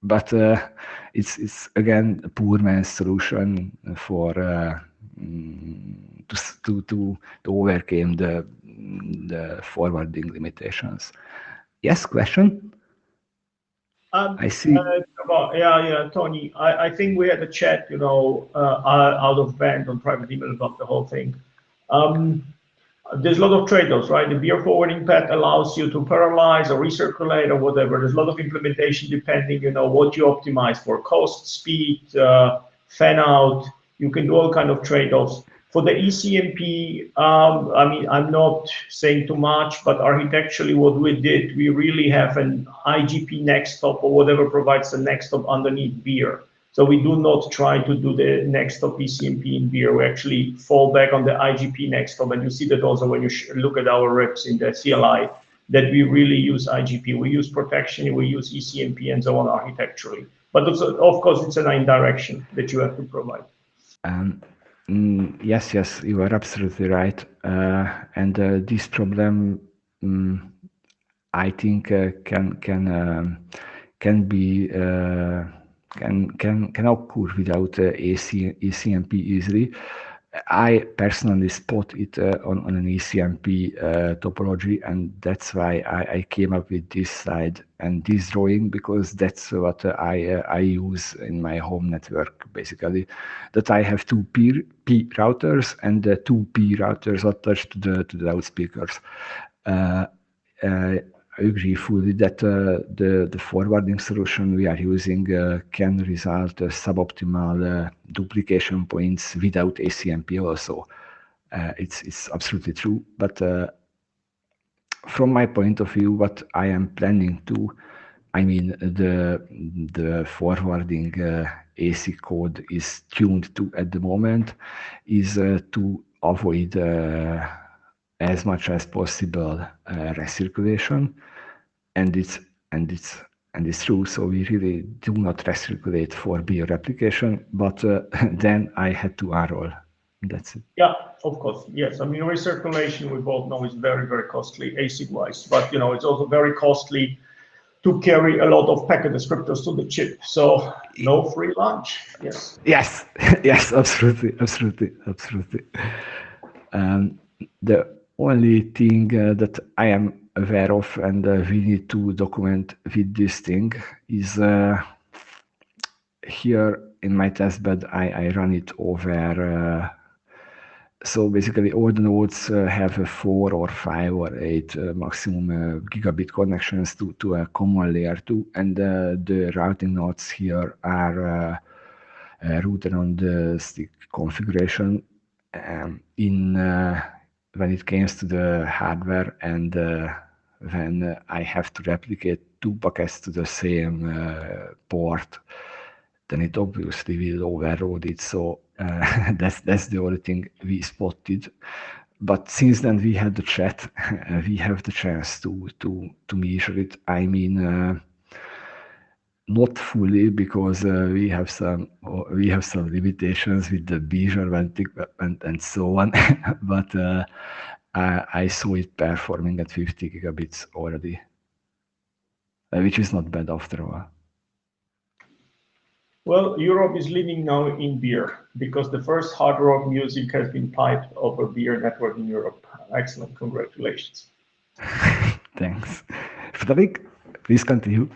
But it's again a poor man's solution for to overcome the forwarding limitations. Yes, question? I see. Tony, I think we had a chat, out of band on private email about the whole thing. There's a lot of trade-offs, right? The beer forwarding path allows you to parallelize or recirculate or whatever. There's a lot of implementation depending, what you optimize for: cost, speed, fan out. You can do all kind of trade-offs. For the ECMP, I mean, I'm not saying too much, but architecturally what we did, we really have an IGP next stop or whatever provides the next stop underneath beer. So we do not try to do the next stop ECMP in beer. We actually fall back on the IGP next stop. And you see that also when you look at our reps in the CLI, that we really use IGP. We use protection, we use ECMP and so on architecturally. But also, of course, it's an indirection that you have to provide. Yes, you are absolutely right. And this problem, I think, can be can occur without ECMP easily. I personally spot it on an ECMP topology, and that's why I came up with this slide and this drawing, because that's what I use in my home network, basically, that I have 2 P routers and 2 P routers attached to the loudspeakers. I agree fully that the forwarding solution we are using can result suboptimal duplication points without ACMP also. It's absolutely true. But from my point of view, what I am planning to, I mean, the forwarding AC code is tuned to at the moment, is to avoid as much as possible recirculation, and it's true. So we really do not recirculate for beer replication, but then I had to unroll. That's it. Yeah, of course. Yes. I mean, recirculation, we both know, is very, very costly ASIC-wise, but it's also very costly to carry a lot of packet descriptors to the chip. So no free lunch. Yes. Yes, yes, absolutely. The only thing that I am aware of and we need to document with this thing is here in my testbed, I run it over. So basically all the nodes have a 4 or 5 or 8 maximum gigabit connections to a common layer 2, and the routing nodes here are rooted on the stick configuration when it comes to the hardware, and when I have to replicate 2 packets to the same port, then it obviously will overload it. So that's the only thing we spotted. But since then we had the chat, we have the chance to measure it. I mean, not fully, because we have some limitations with the measurement equipment and so on. But I saw it performing at 50 gigabits already, which is not bad after all. Well, Europe is living now in beer because the first hard rock music has been piped over beer network in Europe. Excellent, congratulations. Thanks. Frederick, please continue.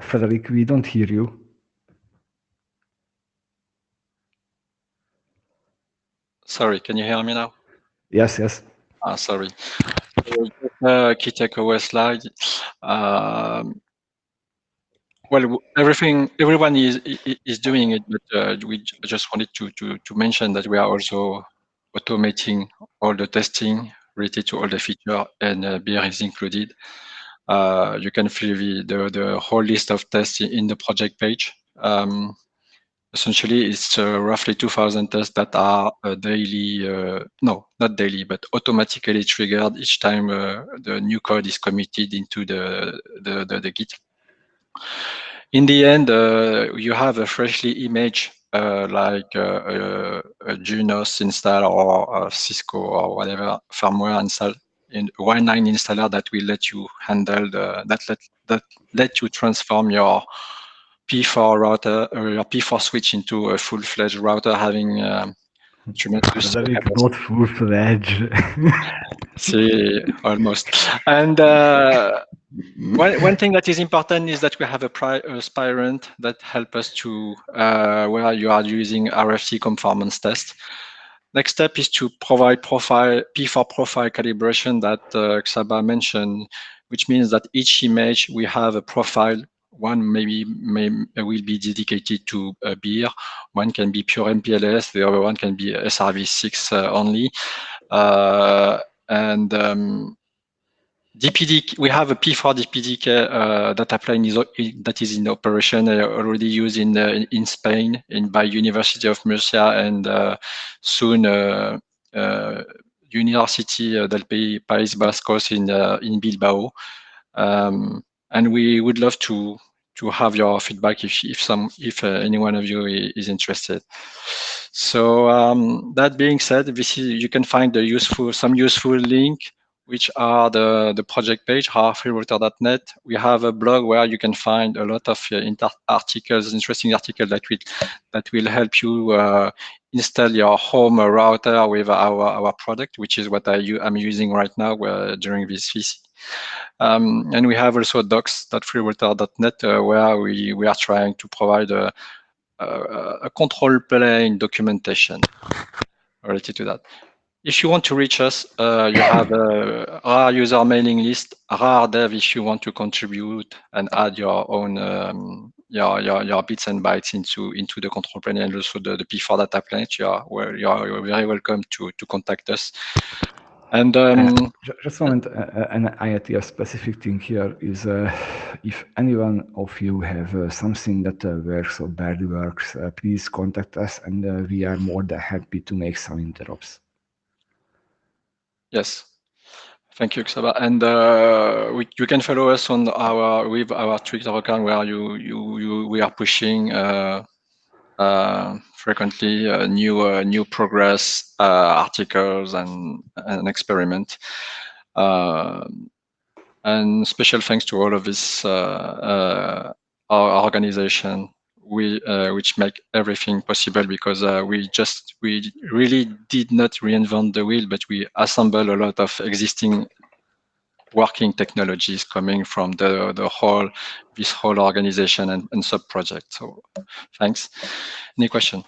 Frederick, we don't hear you. Sorry, can you hear me now? Yes, yes. Sorry. Key takeaway slide. Well, everyone is doing it, but we just wanted to mention that we are also automating all the testing related to all the feature, and beer is included. You can fill the whole list of tests in the project page. Essentially, it's roughly 2,000 tests that are daily, no, not daily, but automatically triggered each time the new code is committed into the Git. In the end, you have a freshly image like a Junos install or a Cisco or whatever firmware install in Y9 installer that will let you handle that let you transform your P4 router or your P4 switch into a full-fledged router having tremendous capacity. Not full-fledged. See, almost. And one thing that is important is that we have a aspirant that help us to where you are using RFC conformance test. Next step is to provide P4 profile calibration that Xaba mentioned, which means that each image we have a profile. One will be dedicated to a beer. One can be pure MPLS. The other one can be SRv6 only. And DPD, we have a P4 DPD data plane that is in operation, already used in Spain by University of Murcia and soon University del País Vascos in Bilbao. And we would love to have your feedback if any one of you is interested. So that being said, you can find some useful link, which are the project page, rarefreerouter.net. We have a blog where you can find a lot of interesting articles that will help you install your home router with our product, which is what I'm using right now during this VC. And we have also docs.freerouter.net where we are trying to provide a control plane documentation related to that. If you want to reach us, you have a RAR user mailing list, RAR dev if you want to contribute and add your own your bits and bytes into the control plane and also the P4 data plane. You are very welcome to contact us. And just a moment, an IETF specific thing here is if anyone of you have something that works or barely works, please contact us, and we are more than happy to make some interrupts. yes, thank you, Xaba. And you can follow us on our Twitter account where we are pushing frequently new progress articles and experiment. And special thanks to all of this our organization, which make everything possible, because we really did not reinvent the wheel, but we assemble a lot of existing working technologies coming from this whole organization and sub project. So thanks. Any question?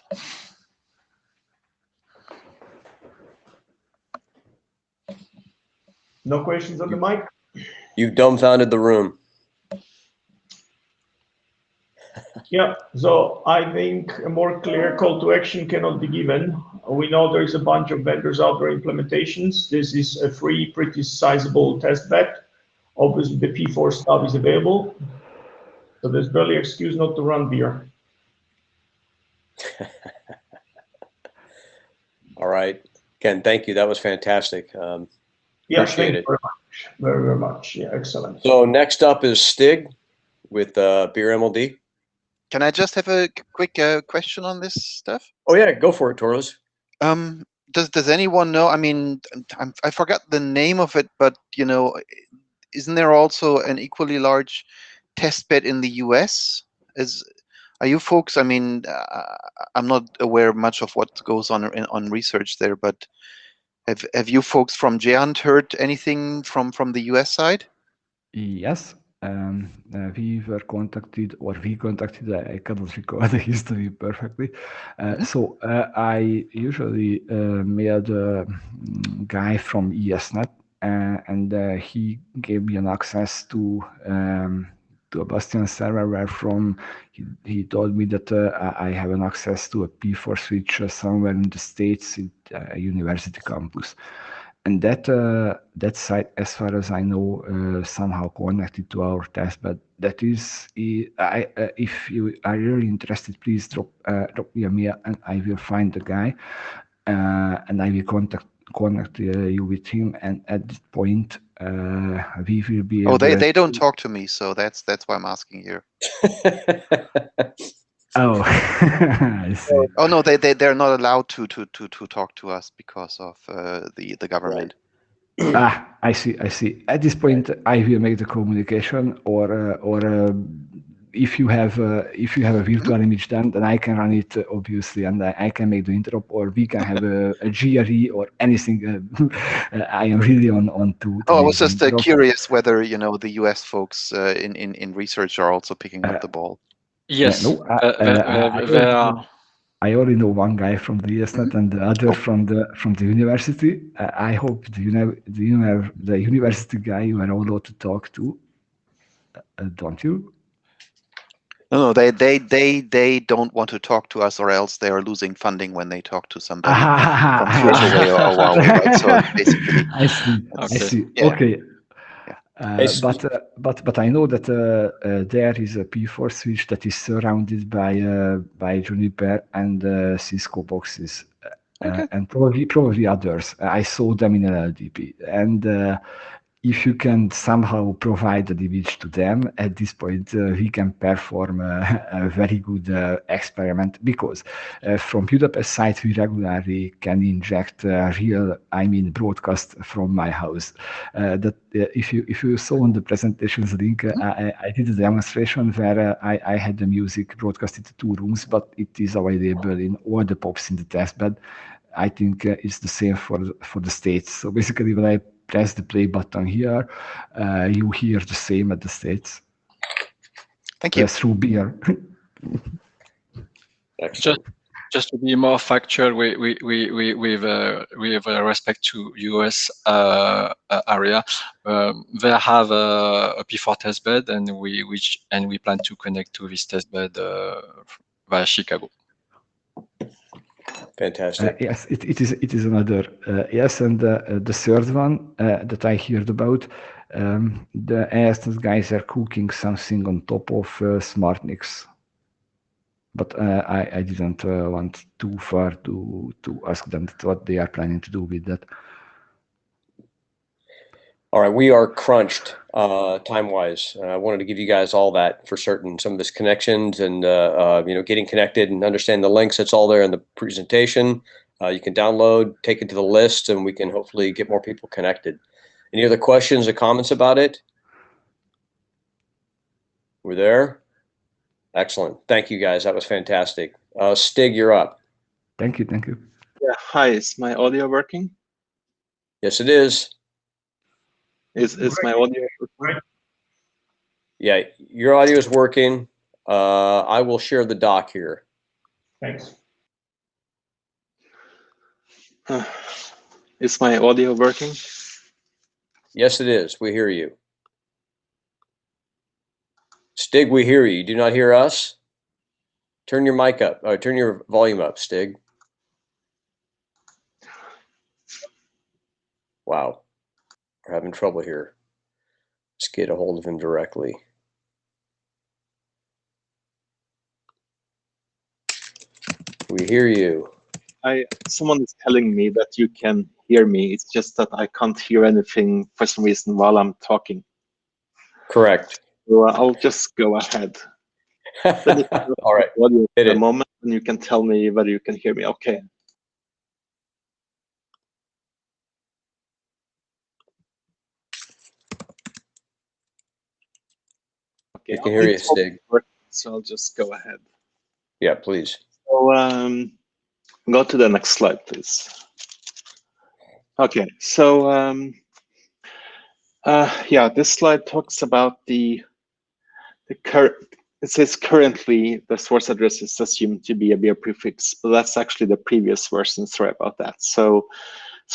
No questions on the mic? You've dumbfounded the room. Yeah, so I think a more clear call to action cannot be given. We know there's a bunch of vendors out there, implementations. This is a free, pretty sizable test bed. Obviously, the P4 stuff is available. So there's barely excuse not to run beer. All right. Ken, thank you. That was fantastic. Yeah, Appreciate thank you it. very much. Very, very much. Yeah, excellent. So next up is Stig with Beer MLD. Can I just have a quick question on this stuff? Oh yeah, go for it, Torres. Does anyone know? I mean, I forgot the name of it, but you know, isn't there also an equally large test bed in the US? Are you folks? I mean, I'm not aware much of what goes on research there, but have you folks from GEANT heard anything from the US side? Yes. We were contacted, or we contacted, I cannot recall the history perfectly. So I usually mailed a guy from ESNet, and he gave me an access to a Bastion server where from he told me that I have an access to a P4 switch somewhere in the States at a university campus. And that site, as far as I know, somehow connected to our test. But that is, if you are really interested, please drop me a mail, and I will find the guy, and I will connect you with him. And at this point, we will be. Oh, they don't talk to me, so that's why I'm asking here. Oh, I see. Oh no, they're not allowed to talk to us because of the government. Right. I see. At this point, I will make the communication, or if you have a virtual image, then I can run it obviously, and I can make the interop, or we can have a GRE or anything. I am really on to. Oh, I was just curious whether the US folks in research are also picking up the ball. Yes. No, I already know one guy from the ESNet and the other from the university. I hope the university guy you are allowed to talk to, don't you? No, they don't want to talk to us, or else they are losing funding when they talk to somebody from Futureway or Huawei, right? So basically, I see. Yeah. Okay. Hey, But I know that there is a P4 switch that is surrounded by Juniper and Cisco boxes, and probably others. I saw them in LLDP, and if you can somehow provide the image to them, at this point we can perform a very good experiment, because from Budapest site we regularly can inject broadcast from my house. That if you saw on the presentations link, I did a demonstration where I had the music broadcasted to 2 rooms, but it is available in all the POPs in the testbed. I think it's the same for the States. So basically, when I press the play button here, you hear the same at the States. Thank you. Through beer. Just to be more factual, with respect to US area, they have a P4 testbed, and we plan to connect to this testbed via Chicago. Fantastic. Yes, it is another. Yes, and the third one that I heard about, the ASNet guys are cooking something on top of SmartNICs. But I didn't want too far to ask them what they are planning to do with that. All right, we are crunched time-wise. I wanted to give you guys all that for certain. Some of this connections and getting connected and understand the links. It's all there in the presentation. You can download, take it to the list, and we can hopefully get more people connected. Any other questions or comments about it? We're there. Excellent. Thank you, guys. That was fantastic. Stig, you're up. Thank you. Yeah, hi, is my audio working? Yes, it is. Is my audio working? Yeah, your audio is working. I will share the doc here. Thanks. Is my audio working? Yes, it is. We hear you. Stig, we hear you. You do not hear us? Turn your mic up, or turn your volume up, Stig. Wow, we're having trouble here. Let's get a hold of him directly. We hear you. Someone is telling me that you can hear me. It's just that I can't hear anything for some reason while I'm talking. Correct. So I'll just go ahead. All right. Audio Hit for it. a moment, and you can tell me whether you can hear me. Okay. Okay. We can hear you, Stig. So I'll just go ahead. Yeah, please. So go to the next slide, please. Okay. So yeah, this slide talks about the current. It says currently the source address is assumed to be a beer prefix, but that's actually the previous version. Sorry about that. So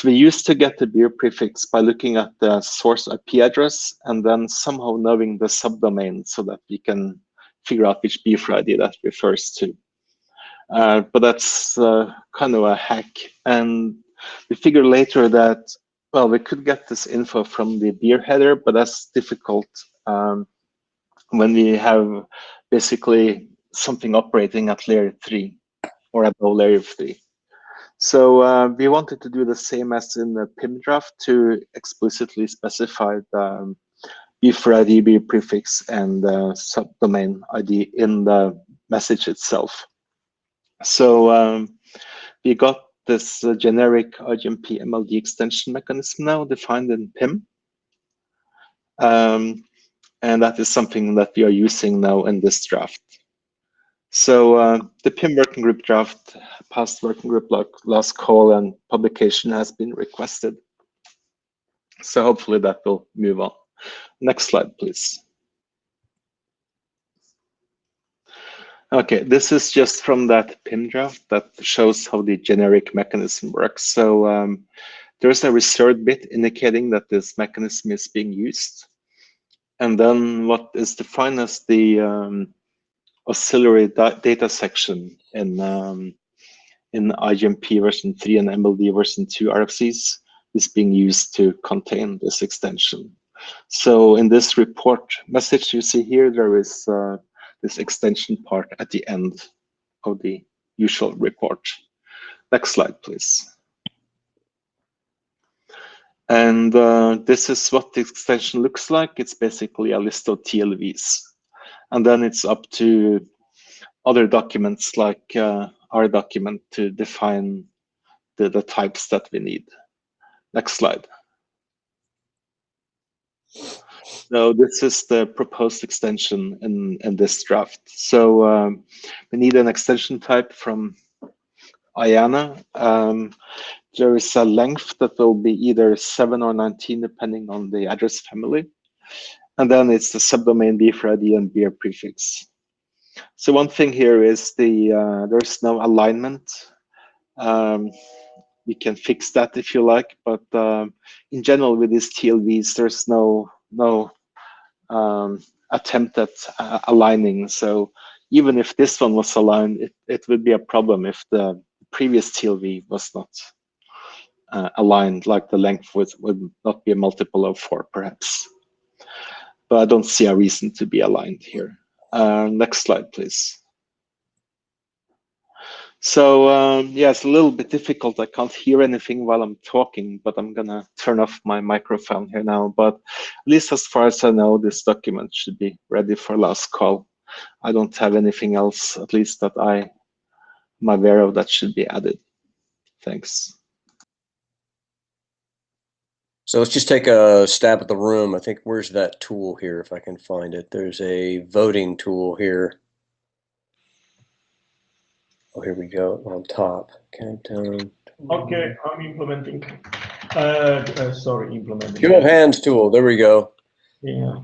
we used to get the beer prefix by looking at the source IP address and then somehow knowing the subdomain so that we can figure out which beer ID that refers to. But that's kind of a hack. And we figured later that, well, we could get this info from the beer header, but that's difficult when we have basically something operating at layer 3 or above layer 3. So we wanted to do the same as in the PIM draft to explicitly specify the beer ID, beer prefix, and subdomain ID in the message itself. So we got this generic IGMP MLD extension mechanism now defined in PIM. And that is something that we are using now in this draft. So the PIM working group draft passed working group last call and publication has been requested. So hopefully that will move on. Next slide, please. Okay, this is just from that PIM draft that shows how the generic mechanism works. So there's a reserved bit indicating that this mechanism is being used. And then what is defined as the auxiliary data section in IGMP version 3 and MLD version 2 RFCs is being used to contain this extension. So in this report message you see here, there is this extension part at the end of the usual report. Next slide, please. And this is what the extension looks like. It's basically a list of TLVs. And then it's up to other documents like our document to define the types that we need. Next slide. So this is the proposed extension in this draft. So we need an extension type from IANA. There is a length that will be either 7 or 19 depending on the address family. And then it's the subdomain beer ID and beer prefix. So one thing here is there's no alignment. We can fix that if you like, but in general with these TLVs, there's no attempt at aligning. So even if this one was aligned, it would be a problem if the previous TLV was not aligned, like the length would not be a multiple of 4, perhaps. But I don't see a reason to be aligned here. Next slide, please. So yeah, it's a little bit difficult. I can't hear anything while I'm talking, but I'm gonna turn off my microphone here now. But at least as far as I know, this document should be ready for last call. I don't have anything else, at least that I'm aware of, that should be added. Thanks. So let's just take a stab at the room. I think, where's that tool here, if I can find it? There's a voting tool here. Oh, here we go, on top. Countdown. Okay, I'm implementing. Sorry, implementing. Show of hands tool, there we go. Yeah.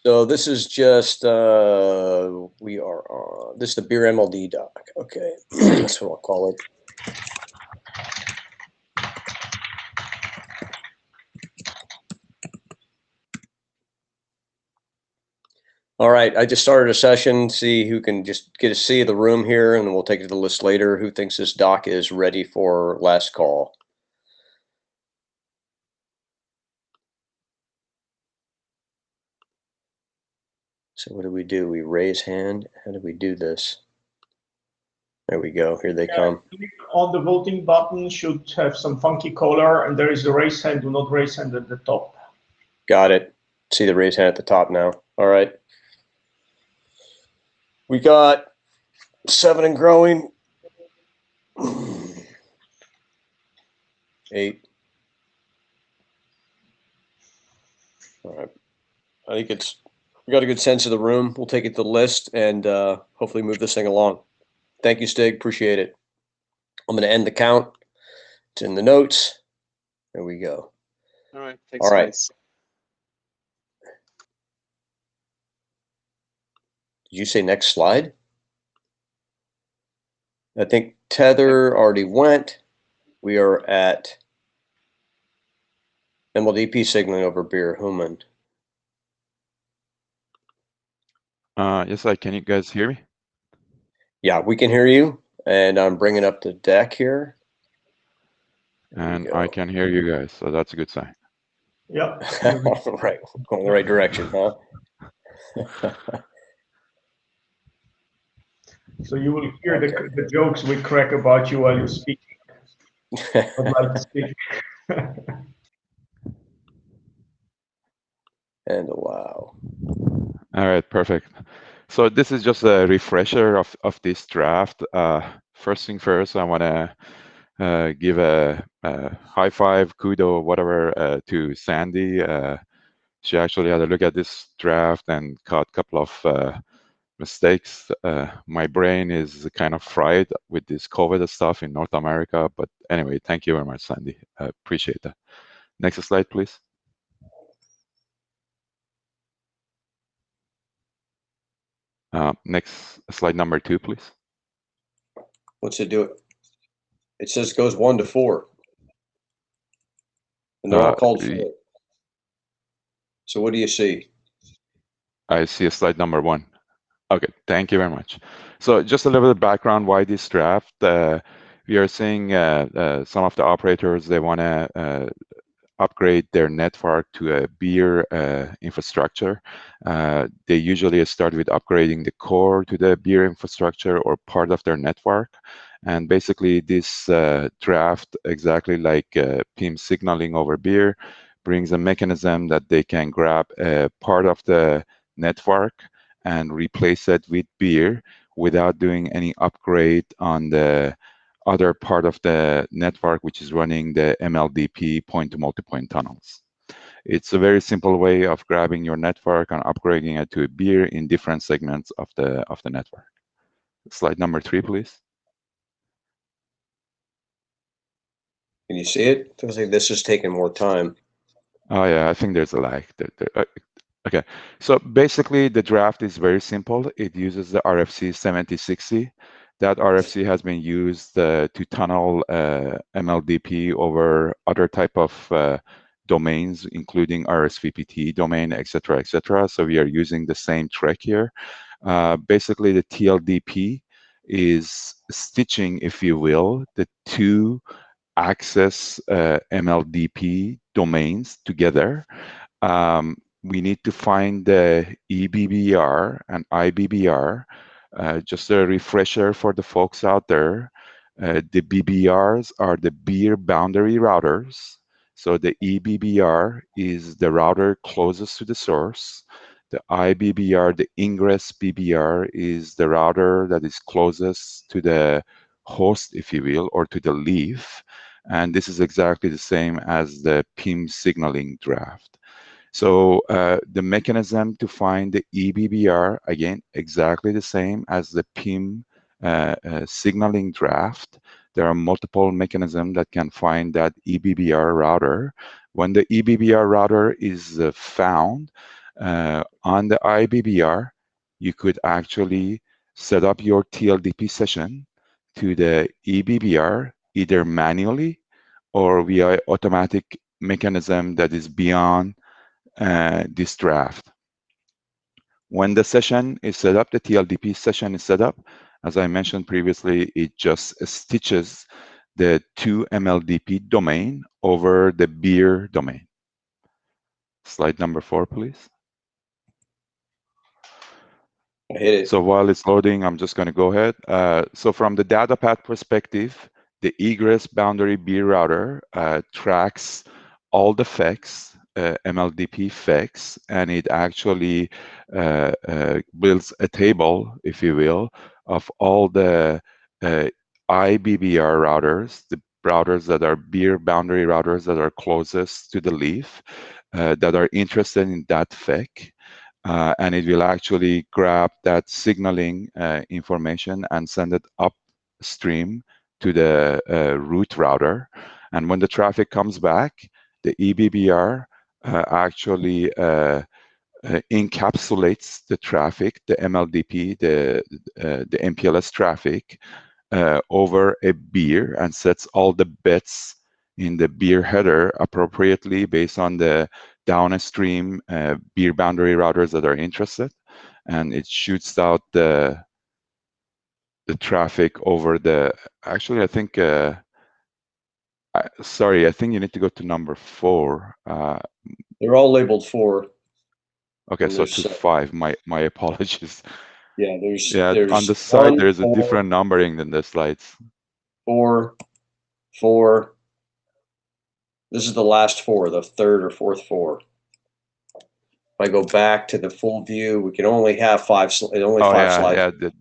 So this is just, we are on, this is the beer MLD doc. Okay, that's what I'll call it. All right, I just started a session, see who can just get a see of the room here, and then we'll take it to the list later. Who thinks this doc is ready for last call? So what do? We raise hand? How do we do this? There we go, here they come. On the voting button should have some funky color, and there is a raise hand, do not raise hand at the top. Got it. See the raise hand at the top now. All right. We got 7 and growing. 8. All right. I think we got a good sense of the room. We'll take it to the list and hopefully move this thing along. Thank you, Stig. Appreciate it. I'm going to end the count. It's in the notes. There we go. All right. Thanks, All right. guys. Did you say next slide? I think tether already went. We are at MLDP signaling over beer. Human. Yes, can you guys hear me? Yeah, we can hear you. And I'm bringing up the deck here. And I can hear you guys, so that's a good sign. Yeah. Right, going in the right direction, huh? So you will hear the jokes we crack about you while you're speaking. I'd like to speak. And allow. All right, perfect. So this is just a refresher of this draft. First thing first, I want to give a high five, kudo, whatever, to Sandy. She actually had a look at this draft and caught a couple of mistakes. My brain is kind of fried with this COVID stuff in North America. But anyway, thank you very much, Sandy. I appreciate that. Next slide, please. Next slide, number 2, please. What's it do? It says goes 1 to 4. And they're all called 4. So what do you see? I see a slide number 1. Okay, thank you very much. So just a little bit of background why this draft. We are seeing some of the operators, they want to upgrade their network to a beer infrastructure. They usually start with upgrading the core to the beer infrastructure or part of their network. And basically this draft, exactly like PIM signaling over beer, brings a mechanism that they can grab a part of the network and replace it with beer without doing any upgrade on the other part of the network, which is running the MLDP point-to-multipoint tunnels. It's a very simple way of grabbing your network and upgrading it to a beer in different segments of the network. Slide number 3, please. Can you see it? Feels like this is taking more time. Oh yeah, I think there's a lag. Okay, so basically the draft is very simple. It uses the RFC 7060. That RFC has been used to tunnel MLDP over other type of domains, including RSVPT domain, etc., etc. So we are using the same track here. Basically, the TLDP is stitching, if you will, the two access MLDP domains together. We need to find the EBBR and IBBR. Just a refresher for the folks out there. The BBRs are the beer boundary routers. So the EBBR is the router closest to the source. The IBBR, the ingress BBR, is the router that is closest to the host, if you will, or to the leaf. And this is exactly the same as the PIM signaling draft. So the mechanism to find the EBBR, again, exactly the same as the PIM signaling draft. There are multiple mechanisms that can find that EBBR router. When the EBBR router is found on the IBBR, you could actually set up your TLDP session to the EBBR either manually or via automatic mechanism that is beyond this draft. When the session is set up, the TLDP session is set up, as I mentioned previously, it just stitches the two MLDP domain over the beer domain. Slide number 4, please. I hit it. So while it's loading, I'm just going to go ahead. So from the data path perspective, the egress boundary beer router tracks all the FEX, MLDP FEX, and it actually builds a table, if you will, of all the IBBR routers, the routers that are beer boundary routers that are closest to the leaf, that are interested in that FEC. And it will actually grab that signaling information and send it upstream to the root router. And when the traffic comes back, the EBBR actually encapsulates the traffic, the MLDP, the MPLS traffic over a beer and sets all the bits in the beer header appropriately based on the downstream beer boundary routers that are interested, and it shoots out the traffic over the. Actually, I think. Sorry, I think you need to go to number 4. They're all labeled 4. Okay, so to 5. My apologies. Yeah, there's on the side 1, there's a 4, different numbering than the slides. 4, 4. This is the last 4, the third or fourth 4. If I go back to the full view, we can only have 5. Only 5 slides.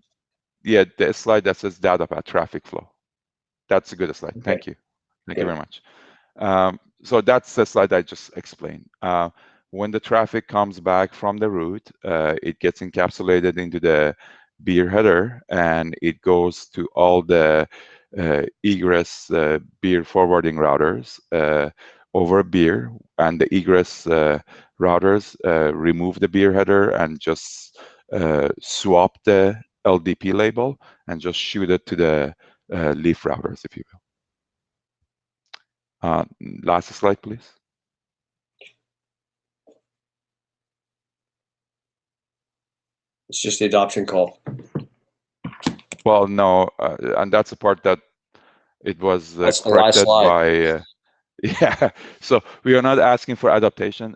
The slide that says data path traffic flow. That's a good slide. Okay. Thank you. Thank you very much. So that's the slide I just explained. When the traffic comes back from the route, it gets encapsulated into the beer header, and it goes to all the egress beer forwarding routers over beer, and the egress routers remove the beer header and just swap the LDP label and just shoot it to the leaf routers, if you will. Last slide, please. It's just the adoption call. Well, no, and that's the part that it was That's the last corrected slide. by. Yeah, so we are not asking for adaptation.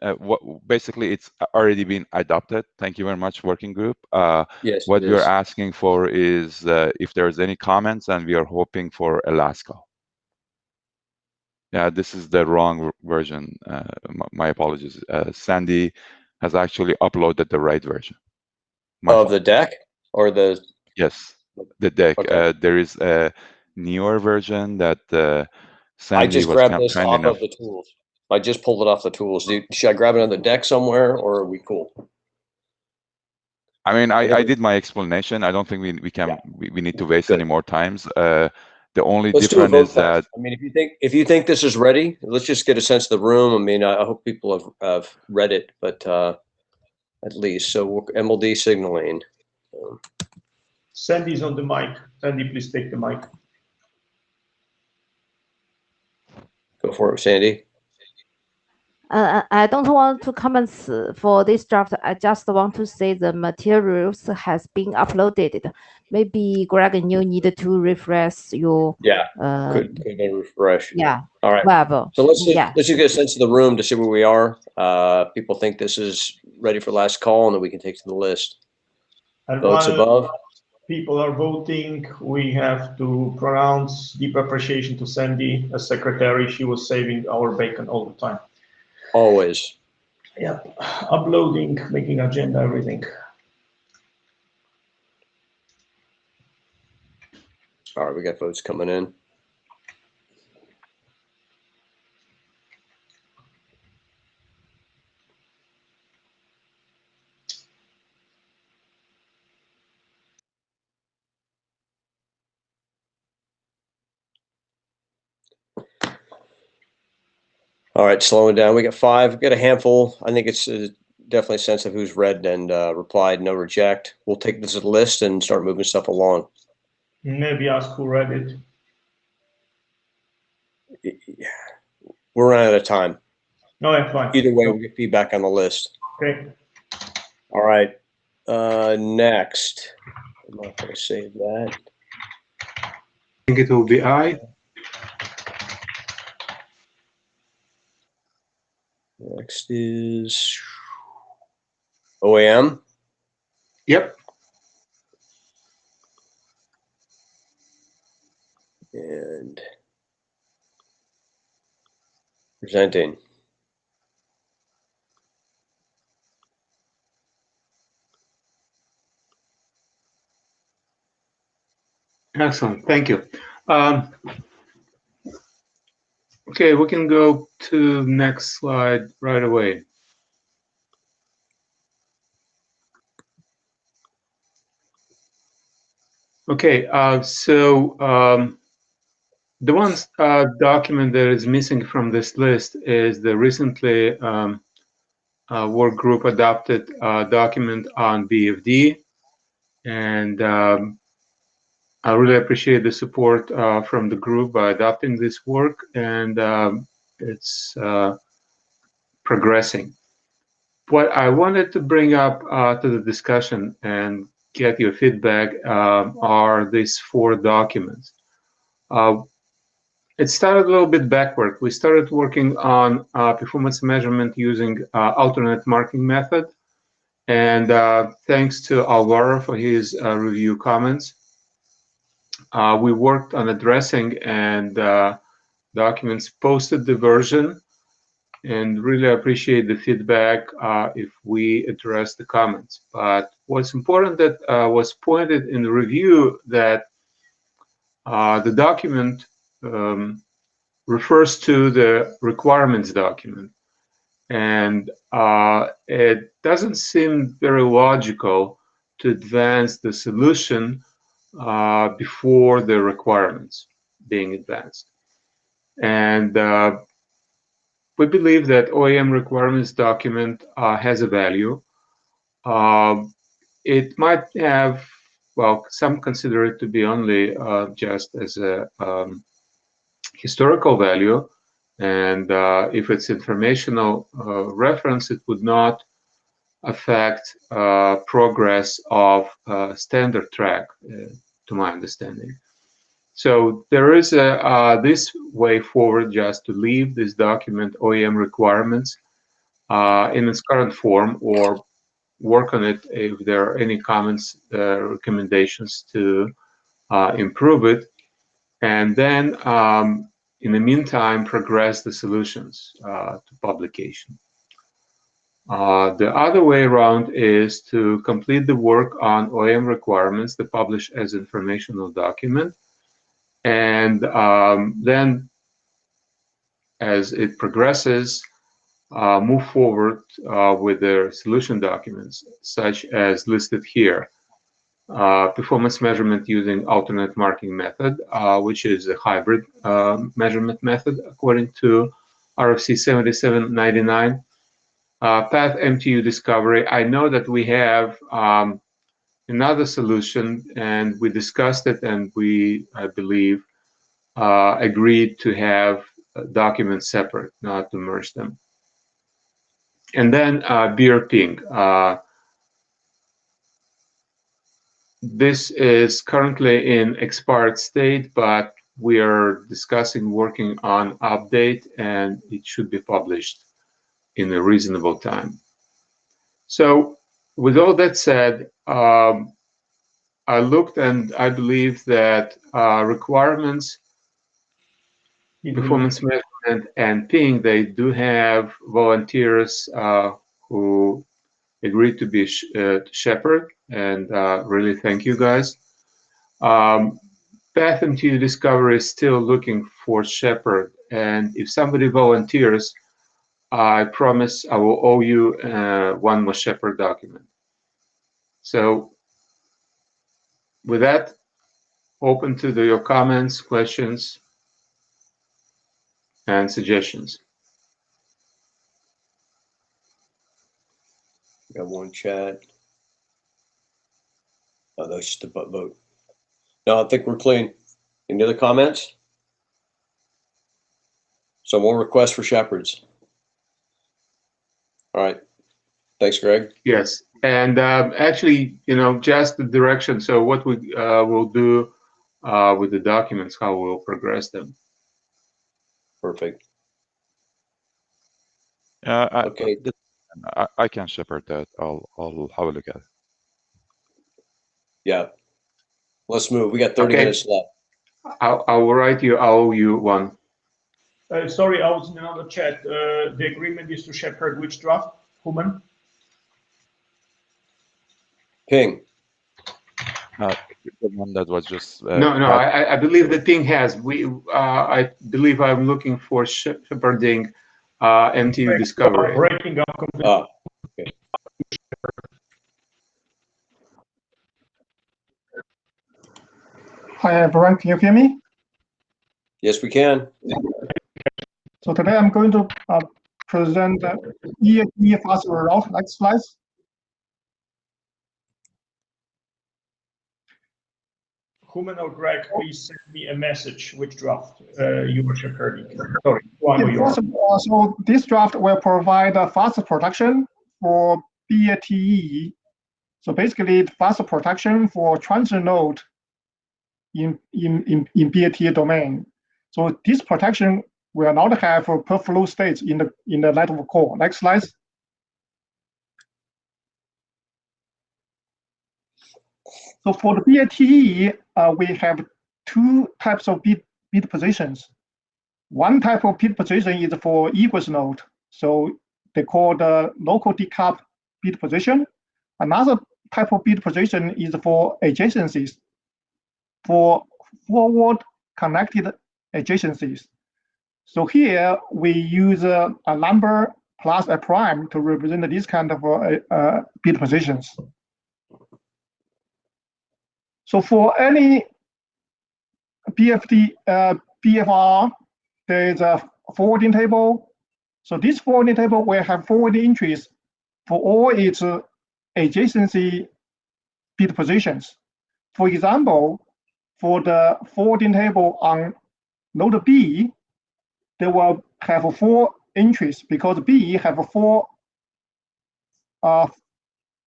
Basically, it's already been adopted. Thank you very much, working group. Yes, what it we are is. asking for is if there's any comments, and we are hoping for a last call. Yeah, this is the wrong version. My apologies. Sandy has actually uploaded the right version. Of the deck or the? Yes, the deck. Okay. There is a newer version that Sandy I just was grabbed this kind off enough. of the tools. I just pulled it off the tools. Should I grab it on the deck somewhere, or are we cool? I mean, I did my explanation. I don't think we can. Yeah. We need to waste any more times. The only difference is that. I mean, if you think this is ready, let's just get a sense of the room. I mean, I hope people have read it, but at least so MLD signaling. Sandy's on the mic. Sandy, please take the mic. Go for it, Sandy. I don't want to comment for this draft. I just want to say the materials has been uploaded. Maybe Greg and you need to refresh your Could refresh. yeah. All right. Web. So let's yeah. just get a sense of the room to see where we are. People think this is ready for last call, and then we can take to the list. And Votes while above. people are voting, we have to pronounce deep appreciation to Sandy as secretary. She was saving our bacon all the time. Always. Yeah, uploading, making agenda, everything. All right, we got votes coming in. All right, slowing down. We got 5. We got a handful. I think it's definitely a sense of who's read and replied, no reject. We'll take this as a list and start moving stuff along. Maybe ask who read it. We're running out of time. No, that's fine. Either way, we'll get feedback on the list. Okay. All right. Next. I'm not going to save that. I think it will be I. Next is OAM. Yep. And presenting. Excellent. Thank you. Okay, we can go to next slide right away. Okay, so the one document that is missing from this list is the recently work group adopted document on BFD, and I really appreciate the support from the group by adopting this work, and it's progressing. What I wanted to bring up to the discussion and get your feedback are these 4 documents. It started a little bit backward. We started working on performance measurement using alternate marking method. And thanks to Alvaro for his review comments. We worked on addressing and documents posted the version, and really appreciate the feedback if we address the comments. But what's important that was pointed in the review that the document refers to the requirements document. And it doesn't seem very logical to advance the solution before the requirements being advanced. And we believe that OEM requirements document has a value. It might have, well, some consider it to be only just as a historical value. And if it's informational reference, it would not affect progress of standard track, to my understanding. So there is this way forward just to leave this document OEM requirements in its current form, or work on it if there are any comments, recommendations to improve it. And then in the meantime, progress the solutions to publication. The other way around is to complete the work on OEM requirements to publish as informational document. And then as it progresses, move forward with the solution documents, such as listed here. Performance measurement using alternate marking method, which is a hybrid measurement method according to RFC 7799. Path MTU discovery. I know that we have another solution, and we discussed it, and we, I believe, agreed to have documents separate, not to merge them. And then beer ping. This is currently in expired state, but we are discussing working on update, and it should be published in a reasonable time. So with all that said, I looked and I believe that requirements, performance measurement, and ping, they do have volunteers who agreed to be shepherd, and really thank you guys. Path MTU Discovery is still looking for shepherd, and if somebody volunteers, I promise I will owe you one more shepherd document. So with that, open to your comments, questions, and suggestions. Got one chat. Oh, that's just a vote. No, I think we're clean. Any other comments? So more requests for shepherds. All right. Thanks, Greg. Yes, and actually, just the direction. So what we will do with the documents, how we'll progress them. Perfect. Okay. I can shepherd that. I'll have a look at it. Yeah. Let's move. We got 30 minutes left. I will write you. I owe you one. Sorry, I was in another chat. The agreement is to shepherd which draft, Human? Ping. The one that was just. No, I believe the ping has. I believe I'm looking for shepherding MTU Discovery. Breaking up completely. Okay. Hi, everyone. Can you hear me? Yes, we can. So today I'm going to present IETF fast result. Next slide. Human or Greg, please send me a message which draft you were shepherding. Sorry, one or yours. So this draft will provide a fast protection for BATE. So basically, fast protection for transient node in BATE domain. So this protection will not have per flow states in the network core. Next slide. So for the BATE, we have two types of bit positions. One type of bit position is for egress node. So they call the local decoupled bit position. Another type of bit position is for adjacencies, for forward connected adjacencies. So here we use a number plus a prime to represent this kind of bit positions. So for any BFR, there is a forwarding table. So this forwarding table will have forwarding entries for all its adjacency bit positions. For example, for the forwarding table on node B, they will have 4 entries because B have 4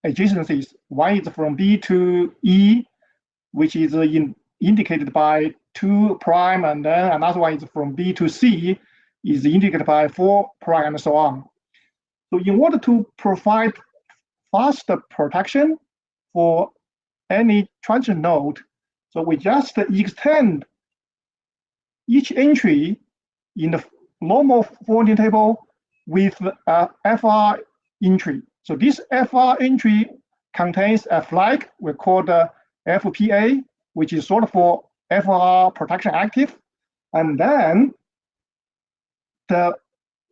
adjacencies. One is from B to E, which is indicated by 2 prime, and then another one is from B to C, is indicated by 4 prime, and so on. So in order to provide faster protection for any transient node, so we just extend each entry in the normal forwarding table with a FR entry. So this FR entry contains a flag we call the FPA, which is sort of for FR protection active, and then the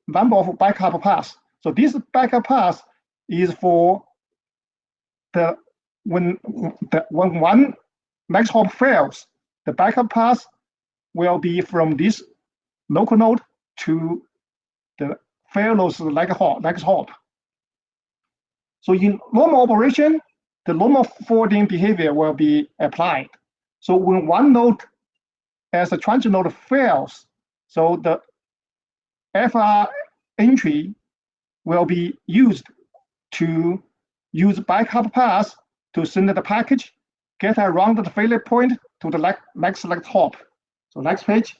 number of backup paths. So this backup path is for when one next hop fails, the backup path will be from this local node to the failures next hop. So in normal operation, the normal forwarding behavior will be applied. So when one node as a transient node fails, so the FR entry will be used to use backup path to send the package, get around the failure point to the next select hop. So next page.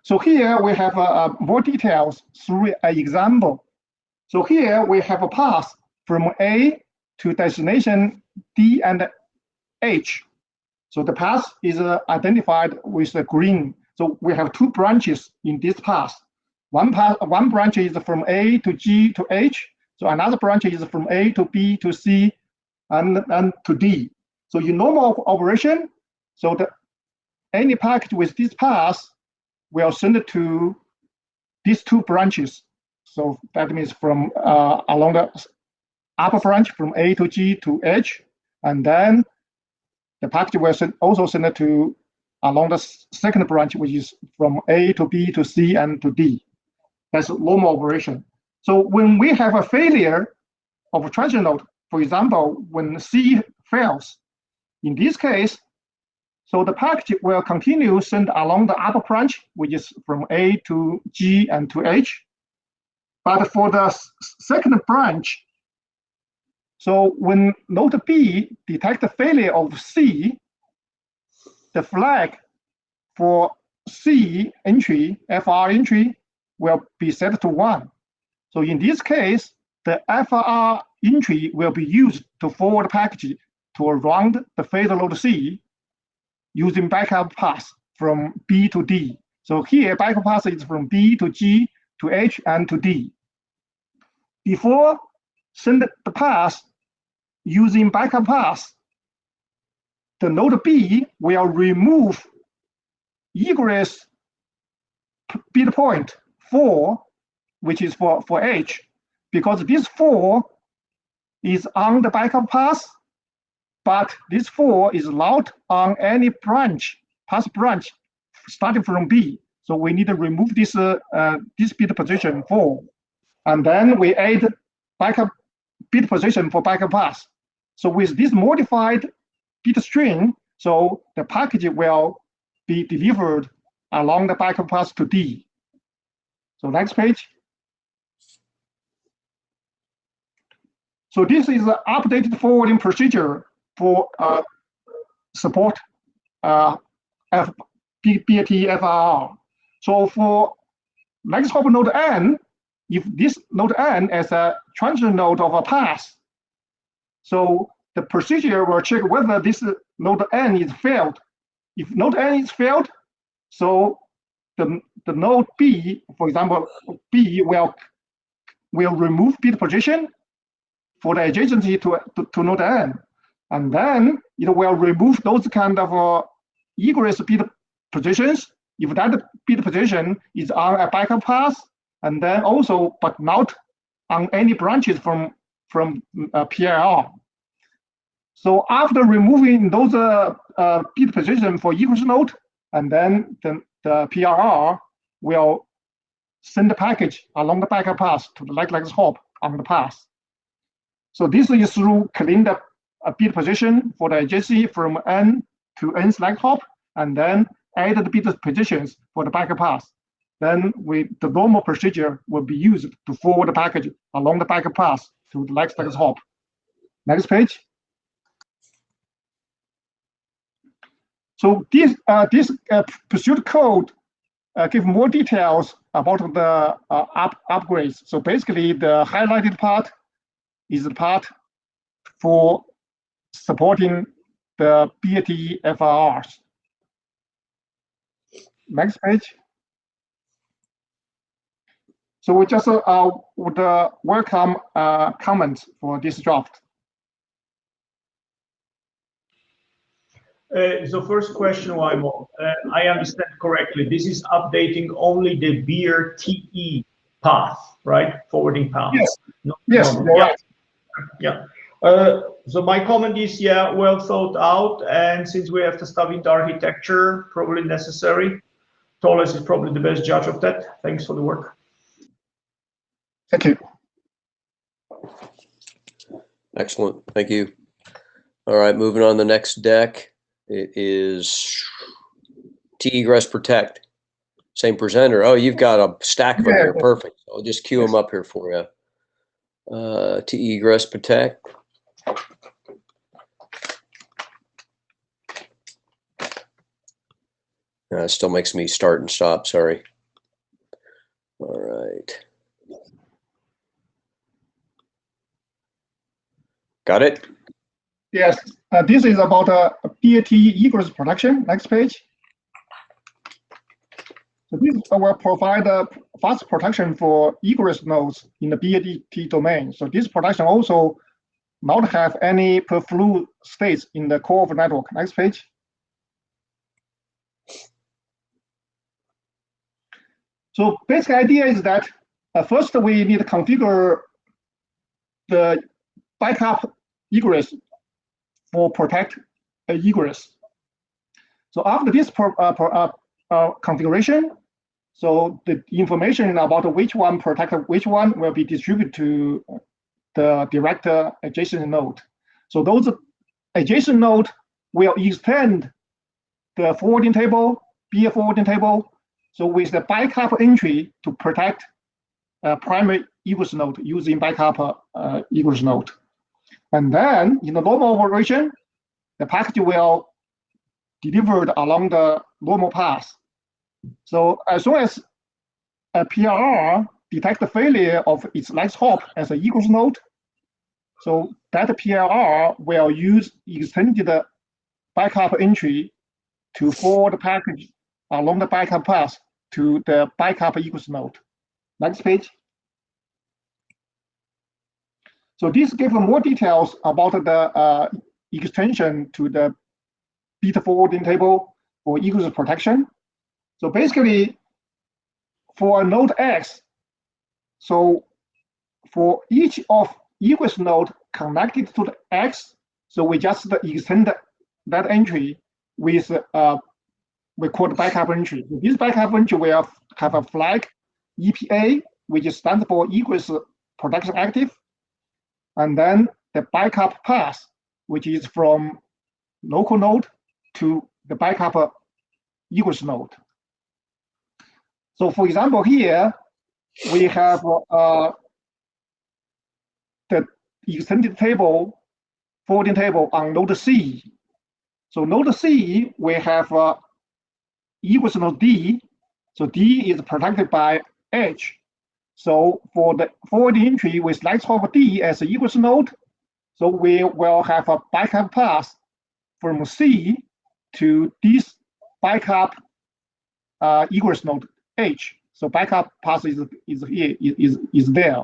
So here we have more details through an example. So here we have a path from A to destination D and H. So the path is identified with the green. So we have two branches in this path. One branch is from A to G to H. So another branch is from A to B to C and to D. So in normal operation, so any package with this path will send it to these two branches. So that means from along the upper branch from A to G to H, and then the package will also send it to along the second branch, which is from A to B to C and to D. That's normal operation. So when we have a failure of a transit node, for example, when C fails, in this case, so the package will continue send along the upper branch, which is from A to G and to H. But for the second branch, so when node B detects the failure of C, the flag for C entry, FR entry, will be set to 1. So in this case, the FR entry will be used to forward the package to around the failure node C using backup path from B to D. So here, backup path is from B to G to H and to D. Before send the path using backup path, the node B will remove egress bit point 4, which is for H, because this 4 is on the backup path, but this 4 is not on any branch, path branch, starting from B. So we need to remove this bit position 4. And then we add backup bit position for backup path. So with this modified bit string, so the package will be delivered along the backup path to D. So next page. So this is an updated forwarding procedure for support BAT-FRR. So for next hop node N, if this node N is a transit node of a path, so the procedure will check whether this node N is failed. If node N is failed, so the node B, for example, B will remove bit position for the adjacency to node N, and then it will remove those kind of egress bit positions if that bit position is on a backup path, and then also but not on any branches from PIR. So after removing those bit position for egress node, and then the PIR will send the package along the backup path to the next hop on the path. So this is through clean the bit position for the adjacency from N to N select hop, and then add the bit positions for the backup path. Then the normal procedure will be used to forward the package along the backup path to the next hop. Next page. So this pursuit code give more details about the upgrades. So basically, the highlighted part is the part for supporting the BAT-FRRs. Next page. So we just would welcome comments for this draft. So first question, Waimo, I understand correctly, this is updating only the BIER-TE path, right? Forwarding path. Yes. No, yes. no. Yeah. Yeah. So my comment is, yeah, well thought out, and since we have to study the architecture, probably necessary. Toles is probably the best judge of that. Thanks for the work. Thank you. Excellent. Thank you. All right, moving on to the next deck. It is T-egress protect. Same presenter. Oh, you've got a stack of them Yeah. here. Perfect. I'll just queue them up here for you. To egress protect. It still makes me start and stop. Sorry. All right. Got it? Yes. This is about BAT egress protection. Next page. So this will provide fast protection for egress nodes in the BAT domain. So this protection also not have any per-flu states in the core of the network. Next page. So basic idea is that first we need to configure the backup egress for protect egress. So after this configuration, so the information about which one protect which one will be distributed to the direct adjacent node. So those adjacent node will extend the forwarding table, BIER forwarding table, so with the backup entry to protect primary egress node using backup egress node. And then in the normal operation, the package will delivered along the normal path. So as soon as a PRR detects the failure of its next hop as an egress node, so that PRR will use extended backup entry to forward the package along the backup path to the backup egress node. Next page. So this gives more details about the extension to the bit forwarding table for egress protection. So basically, for node X, so for each of egress node connected to the X, so we just extend that entry with we call the backup entry. So this backup entry will have a flag EPA, which stands for egress protection active, and then the backup path, which is from local node to the backup egress node. So for example, here we have the extended table, forwarding table on node C. So node C, we have egress node D. So D is protected by H. So for the forwarding entry with next hop D as an egress node, so we will have a backup path from C to this backup egress node H. So backup path is here, is there.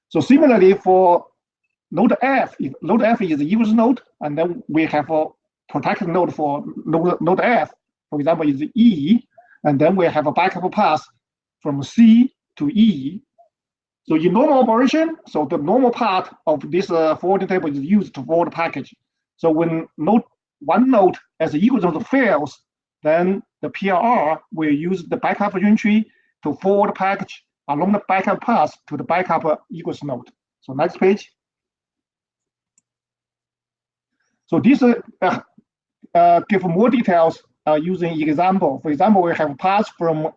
So similarly for node F, if node F is the egress node, and then we have a protected node for node F, for example, is E, and then we have a backup path from C to E. So in normal operation, so the normal part of this forwarding table is used to forward the package. So when one node as the egress node fails, then the PRR will use the backup entry to forward the package along the backup path to the backup egress node. So next page. So this give more details using example. For example, we have paths from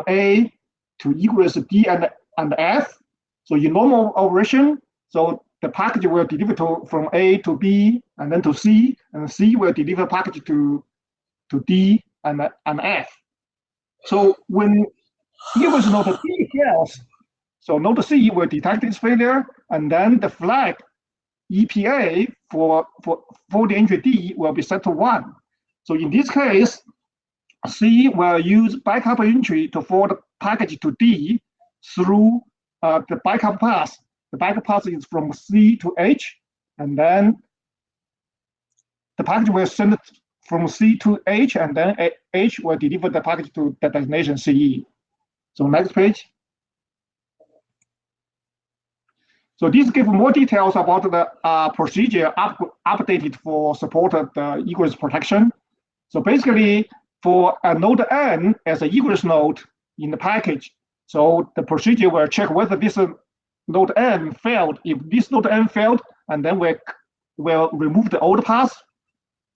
A to egress D and F. So in normal operation, so the package will deliver from A to B and then to C, and C will deliver package to D and F. So when egress node D fails, so node C will detect its failure, and then the flag EPA for the entry D will be set to 1. So in this case, C will use backup entry to forward the package to D through the backup path. The backup path is from C to H, and then the package will send it from C to H, and then H will deliver the package to the destination CE. So next page. So this gives more details about the procedure updated for supported egress protection. So basically, for a node N as an egress node in the package, so the procedure will check whether this node N failed. If this node N failed, and then we'll remove the old path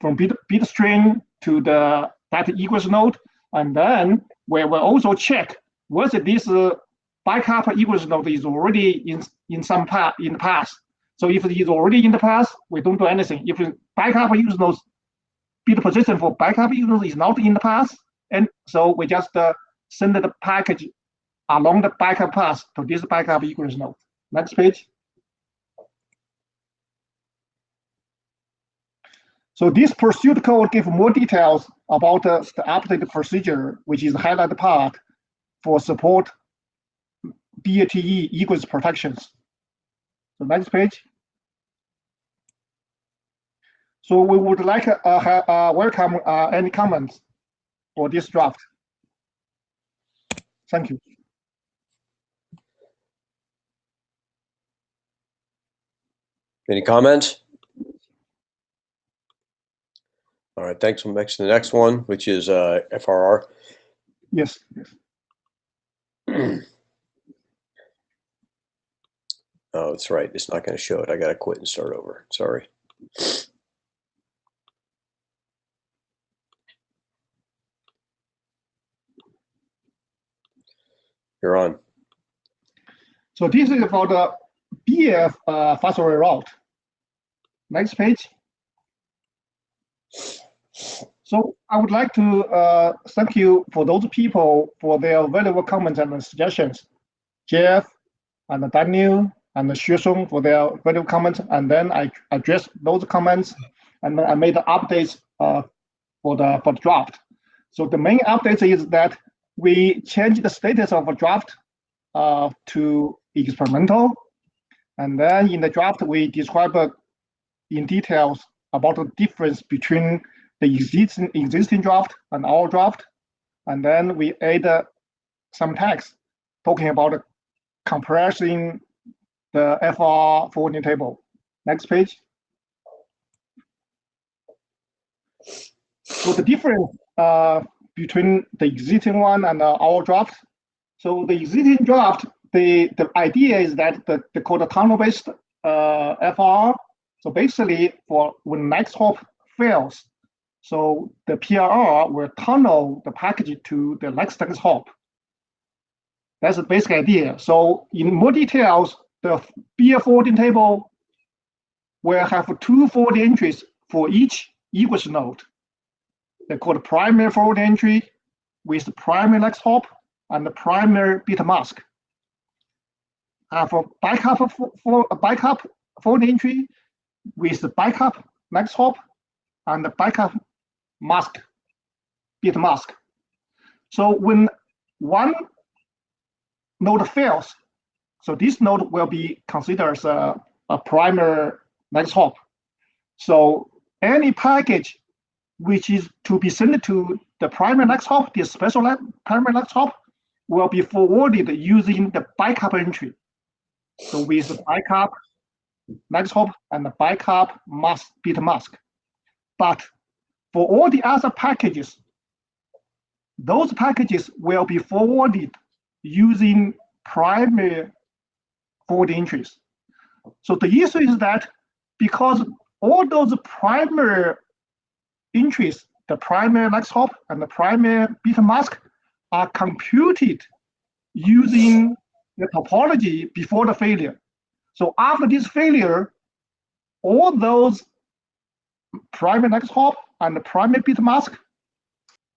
from bit string to that egress node. And then we will also check whether this bicap equals node is already in some part in the past. So if it is already in the past, we don't do anything. If bicap equals node bit position for bicap equals node is not in the past, and so we just send the package along the bicap path to this bicap equals node. Next page. So this pursuit code gives more details about the updated procedure, which is the highlighted part for support BATE egress protections. So next page. So we would like welcome any comments for this draft. Thank you. Any comments? All right, thanks. We'll next to the next one, which is FRR. Yes. Oh, that's right. It's not going to show it. I got to quit and start over. Sorry. You're on. So this is about the BF fast array route. Next page. So I would like to thank you for those people for their valuable comments and suggestions. Jeff and Daniel and Xueshong for their valuable comments, and then I addressed those comments and I made the updates for the draft. So the main update is that we changed the status of a draft to experimental, and then in the draft we describe in details about the difference between the existing draft and our draft, and then we add some text talking about comparison the FR forwarding table. Next page. So the difference between the existing one and our draft. So the existing draft, the idea is that they call the tunnel-based FR. So basically, for when next hop fails, so the PRR will tunnel the package to the next hop. That's the basic idea. So in more details, the BIER forwarding table will have 2 forwarding entries for each egress node. They're called primary forward entry with the primary next hop and the primary bit mask. For bicap forward entry with the bicap next hop and the bicap mask, bit mask. So when one node fails, so this node will be considered as a primary next hop. So any package which is to be sent to the primary next hop, the special primary next hop, will be forwarded using the bicap entry. So with the bicap next hop and the bicap mask, bit mask. But for all the other packages, those packages will be forwarded using primary forward entries. So the issue is that because all those primary entries, the primary next hop and the primary bit mask, are computed using the topology before the failure. So after this failure, all those primary next hop and the primary bit mask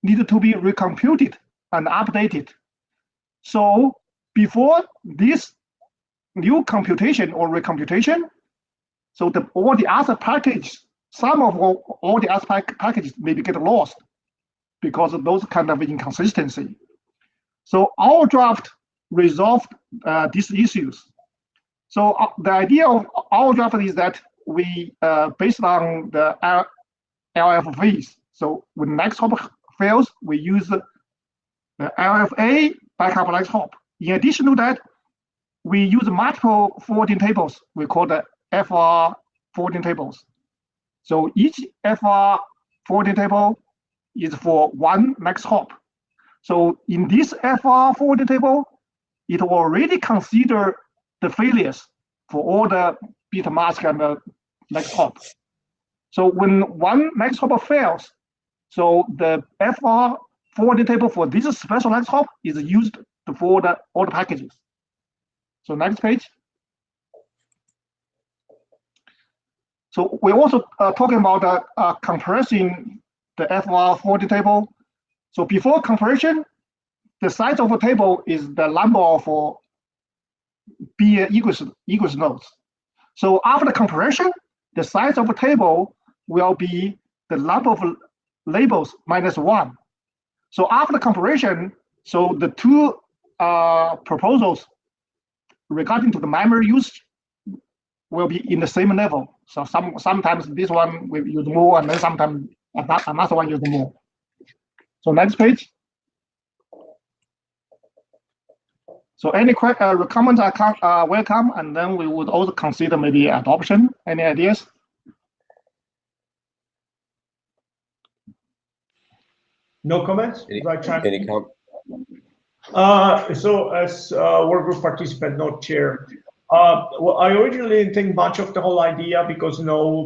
needed to be recomputed and updated. So before this new computation or recomputation, so all the other packages, some of all the other packages maybe get lost because of those kind of inconsistency. So our draft resolved these issues. So the idea of our draft is that we, based on the LFVs, so when next hop fails, we use the LFA backup next hop. In addition to that, we use multiple forwarding tables. We call the FR forwarding tables. So each FR forwarding table is for one next hop. So in this FR forwarding table, it will already consider the failures for all the bit mask and the next hop. So when one next hop fails, so the FR forwarding table for this specialized hop is used to forward all the packages. So next page. So we're also talking about compressing the FR forwarding table. So before compression, the size of a table is the number of beer egress nodes. So after compression, the size of a table will be the number of labels minus 1. So after compression, so the two proposals regarding to the memory use will be in the same level. So sometimes this one will use more, and then sometimes another one use more. So next page. So any comments are welcome, and then we would also consider maybe adoption. Any ideas? No comments? Any comment? So as work group participant, not chair, well, I originally didn't think much of the whole idea because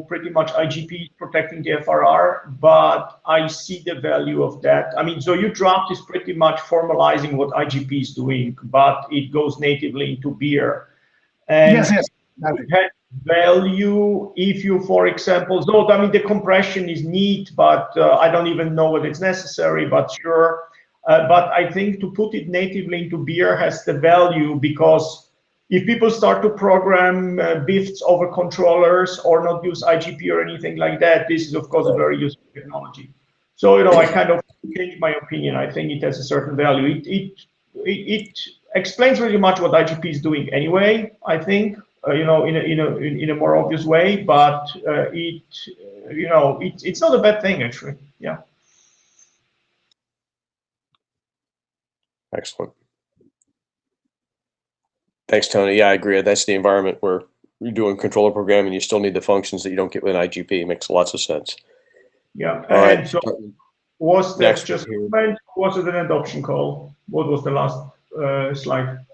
pretty much IGP is protecting the FRR, but I see the value of that. I mean, so your draft is pretty much formalizing what IGP is doing, but it goes natively into beer. And yes. it has value if you, for example, so I mean, the compression is neat, but I don't even know whether it's necessary, but sure. But I think to put it natively into beer has the value because if people start to program BIFs over controllers or not use IGP or anything like that, this is of course a very useful technology. So I kind of changed my opinion. I think it has a certain value. It explains really much what IGP is doing anyway. I think in a more obvious way, but it's not a bad thing actually. Yeah. Excellent. Thanks, Tony. Yeah, I agree. That's the environment where you're doing controller programming. You still need the functions that you don't get with an IGP. It makes lots of sense. Yeah. All right. So was that Next just here. comment? Was it an adoption call? What was the last slide?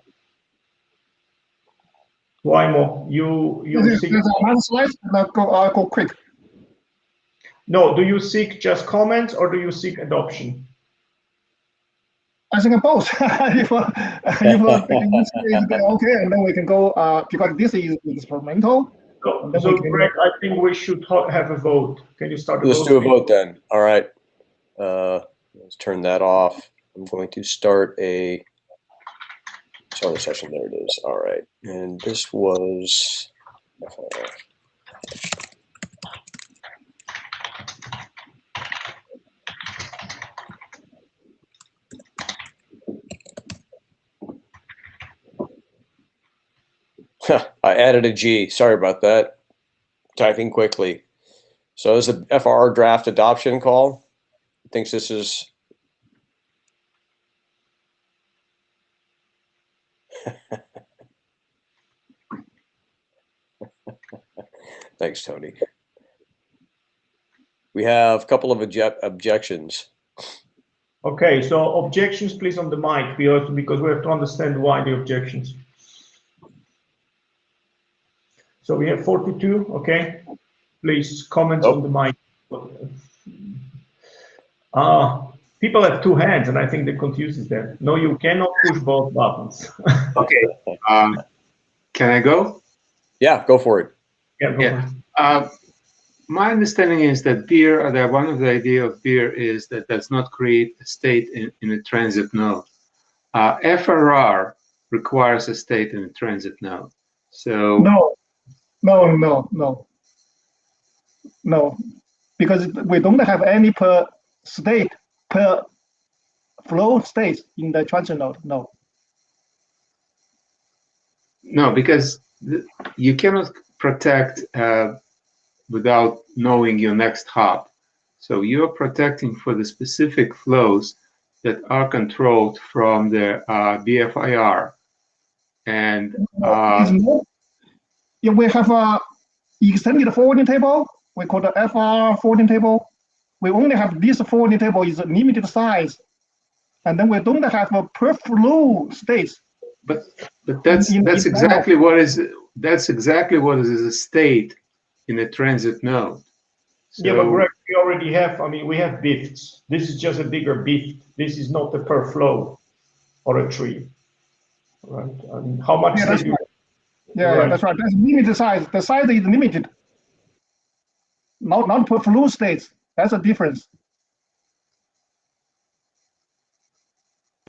Waimo, you seek. There's another slide. I'll go quick. No, do you seek just comments or do you seek adoption? I think both. if okay, and then we can go because this is experimental. So Greg, I think we should have a vote. Can you start? Let's do a vote then. All right. Let's turn that off. I'm going to start a session. There it is. All right. And this was. I added a G. Sorry about that. Typing quickly. So this is a FR draft adoption call. Thinks this is. Thanks, Tony. We have a couple of objections. Okay, so objections, please, on the mic, because we have to understand why the objections. So we have 42, okay? Please, comments on the mic. People have two hands, and I think that confuses them. No, you cannot push both buttons. Okay. Can I go? Yeah, go for it. Yeah, go for it. My understanding is that beer, that one of the idea of beer is that does not create a state in a transit node. FRR requires a state in a transit node. So no, because we don't have any per flow state in the transit node. No, because you cannot protect without knowing your next hop. So you're protecting for the specific flows that are controlled from the BFIR. And we have a extended forwarding table. We call the FR forwarding table. We only have this forwarding table is a limited size, and then we don't have a per flow states. But that's exactly what is a state in a transit node. Yeah, but So Greg, we already have, I mean, we have BIFs. This is just a bigger BIF. This is not a per flow or a tree, right? I mean, how much Yeah, that's did you? right. Yeah, Right. that's right. That's limited size. The size is limited. Not per flow states. That's a difference.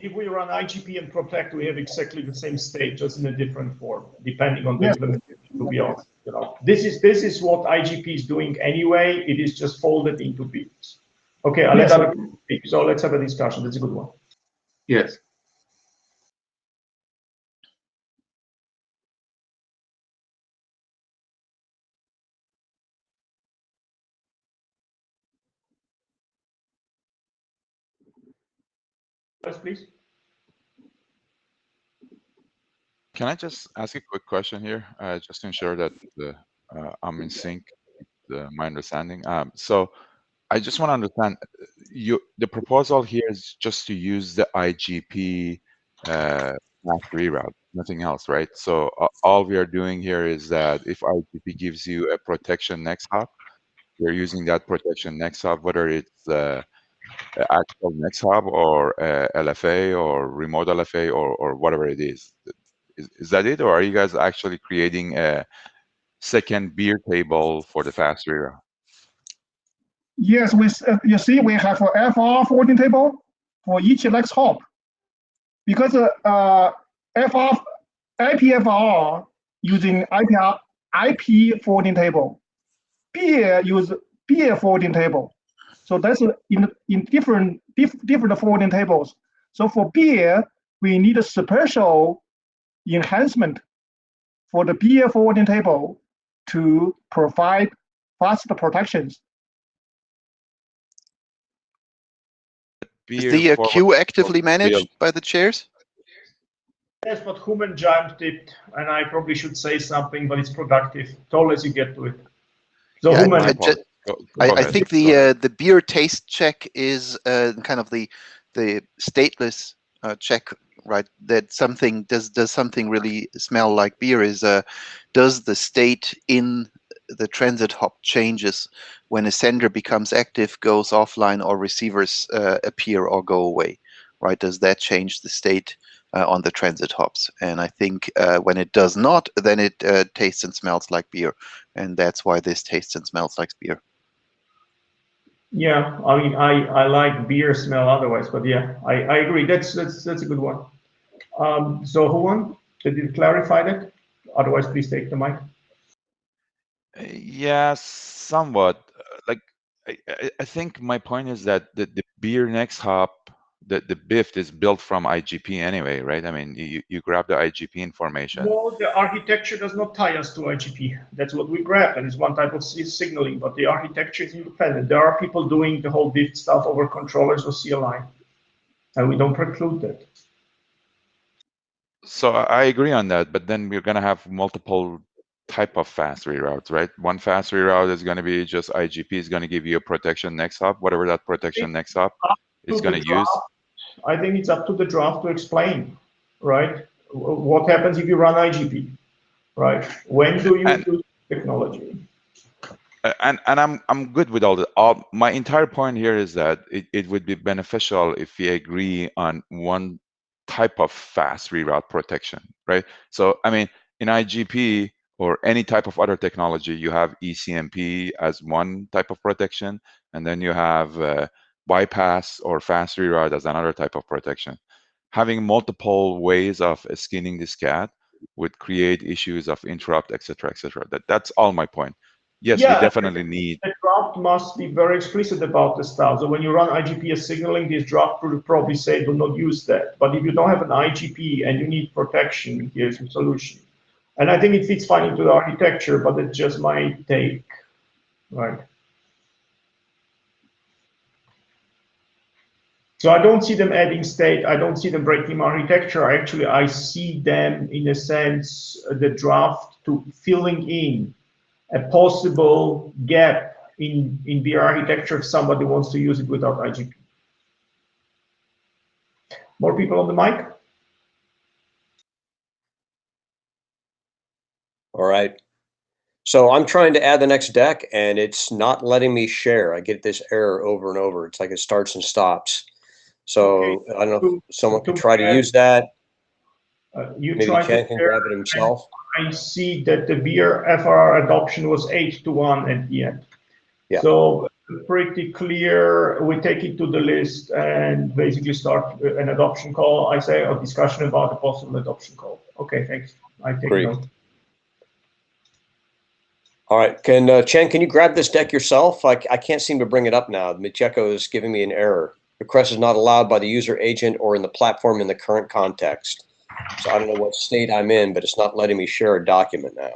If we run IGP and protect, we have exactly the same state, just in a different form, depending on the Yes. implementation. To be honest, you know, this is what IGP is doing anyway. It is just folded into bits. Okay, I'll let Yes. other people speak. So let's have a discussion. That's a good one. yes, Yes, please. Can I just ask a quick question here, just to ensure that I'm in sync with my understanding? So I just want to understand, the proposal here is just to use the IGP mass reroute, nothing else, right? So all we are doing here is that if IGP gives you a protection next hop, you're using that protection next hop, whether it's actual next hop or LFA or remote LFA or whatever it is. Is that it, or are you guys actually creating a second beer table for the fast reroute? Yes, you see, we have a FR14 table for each next hop because IPFR using IP14 table, beer use beer14 table. So that's in different 14 tables. So for beer, we need a special enhancement for the beer14 table to provide faster protections. Is Beer the forward queue actively build. managed by the chairs? Yes, but Human jumped it, and I probably should say something, but it's productive. Told as you get to it. So Yeah, Human, My part. Go I ahead. think Go ahead. the beer taste check is kind of the stateless check, right? That something does something really smell like beer? Is does the state in the transit hop changes when a sender becomes active, goes offline, or receivers appear or go away, right? Does that change the state on the transit hops? And I think when it does not, then it tastes and smells like beer, and that's why this tastes and smells like beer. yeah, I mean, I like beer smell otherwise, but yeah, I agree. That's a good one. So Human, did you clarify that? Otherwise, please take the mic. Yeah, somewhat. Like I think my point is that the beer next hop, the BIF is built from IGP anyway, right? I mean, you grab the IGP information. No, the architecture does not tie us to IGP. That's what we grab, and it's one type of signaling, but the architecture is independent. There are people doing the whole BIF stuff over controllers or CLI, and we don't preclude that. So I agree on that, but then we're gonna have multiple type of fast reroutes, right? One fast reroute is gonna be just IGP is gonna give you a protection next hop, whatever that protection next hop is gonna use. I think it's up to the draft to explain, right? What happens if you run IGP, right? When do you use technology? And I'm good with all that. My entire point here is that it would be beneficial if we agree on one type of fast reroute protection, right? So I mean, in IGP or any type of other technology, you have ECMP as one type of protection, and then you have bypass or fast reroute as another type of protection. Having multiple ways of skinning this cat would create issues of interrupt, etc., etc. That's all my point. Yes, we definitely need. The draft must be very explicit about the stuff. So when you run IGP as signaling, this draft will probably say do not use that. But if you don't have an IGP and you need protection, here's the solution. And I think it fits fine into the architecture, but it's just my take, right? So I don't see them adding state. I don't see them breaking architecture. Actually, I see them, in a sense, the draft to filling in a possible gap in the architecture if somebody wants to use it without IGP. More people on the mic? All right. So I'm trying to add the next deck and it's not letting me share. I get this error over and over. It's like it starts and stops. So I don't know if someone could try to use that. You Maybe try to Chen can share, grab it himself. I see that the beer FR adoption was 8-1 at the end. Yeah. So pretty clear. We take it to the list and basically start an adoption call. I say a discussion about a possible adoption call. Okay, thanks. I take Great. note. All right, Chen, can you grab this deck yourself? I can't seem to bring it up now. Micheko is giving me an error. Request is not allowed by the user agent or in the platform in the current context. So I don't know what state I'm in, but it's not letting me share a document now.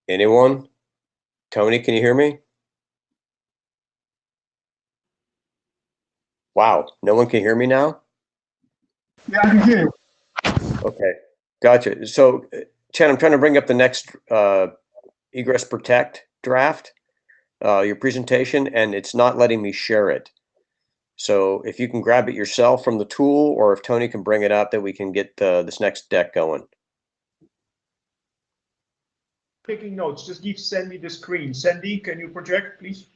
Anyone? Tony, can you hear me? Wow, no one can hear me now? Yeah, I can hear you. Okay, gotcha. So, Chen, I'm trying to bring up the next egress protect draft, your presentation, and it's not letting me share it. So if you can grab it yourself from the tool, or if Tony can bring it up, that we can get this next deck going. Taking notes, just give Sandy the screen. Sandy, can you project, please?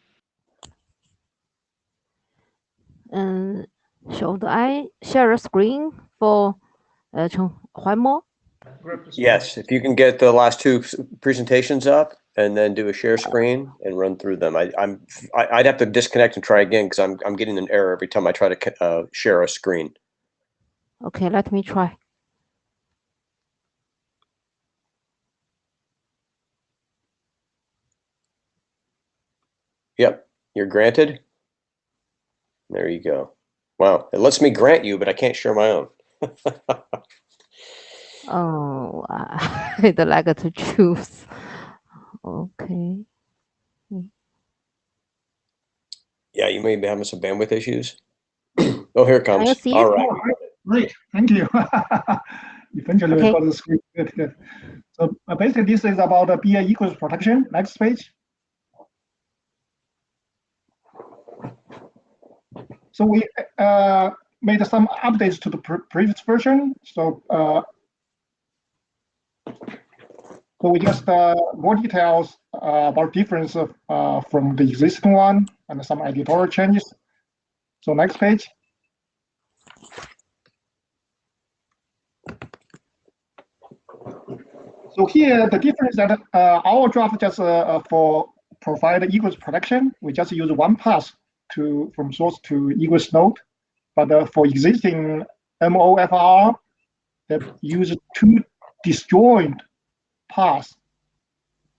Should I share a screen for Huanmo? Yes, if you can get the last two presentations up and then do a share screen and run through them. I'd have to disconnect and try again because I'm getting an error every time I try to share a screen. Okay, let me try. Yep, you're granted. There you go. Wow, it lets me grant you, but I can't share my own. Oh, I'd like to choose. Okay. Yeah, you may be having some bandwidth issues. Oh, here it comes. Can you see All it? right. Oh, great, thank you. Eventually, Okay. we got the screen. Good, good. So basically, this is about the BIE equals protection. Next page. So we made some updates to the previous version. So we just more details about difference from the existing one and some editorial changes. So next page. So here the difference that our draft just for provide egress protection, we just use one path from source to egress node, but for existing MOFR, they use two disjoint paths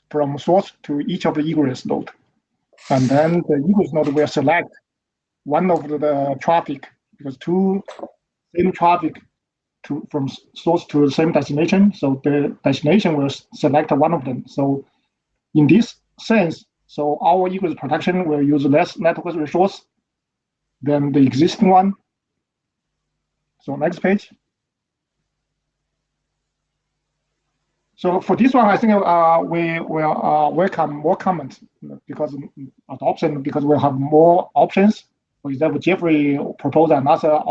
from source to each of the egress node, and then the egress node will select one of the traffic because two same traffic from source to the same destination. So the destination will select one of them. So in this sense, so our egress protection will use less network resource than the existing one. So next page. So for this one, I think we will welcome more comments because adoption, because we'll have more options. For example, Jeffrey proposed another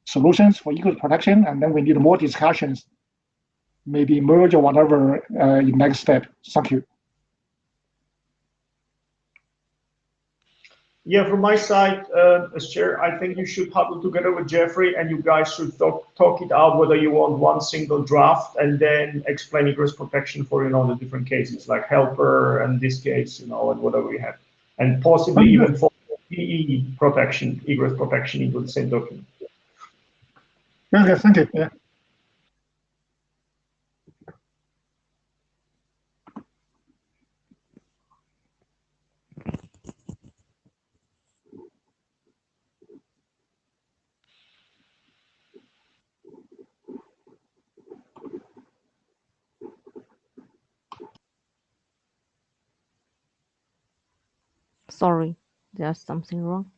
solutions for egress protection, and then we need more discussions, maybe merge or whatever in next step. Thank you. Yeah, from my side, as chair, I think you should huddle together with Jeffrey and you guys should talk it out whether you want one single draft and then explain egress protection for, the different cases like helper and this case, and whatever we have. And possibly even for PE protection, egress protection into the same document. Yeah, thank you. Yeah. Sorry, there's something wrong.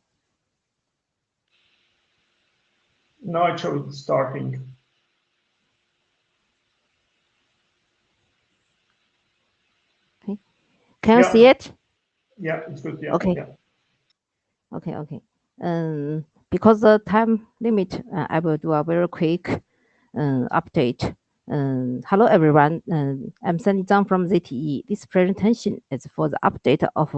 No, it showed starting. Okay. Can you see it? Yeah, it's good. Yeah. Okay. Yeah. Okay. Because the time limit, I will do a very quick update. Hello everyone, I'm Sandy Zhang from ZTE. This presentation is for the update of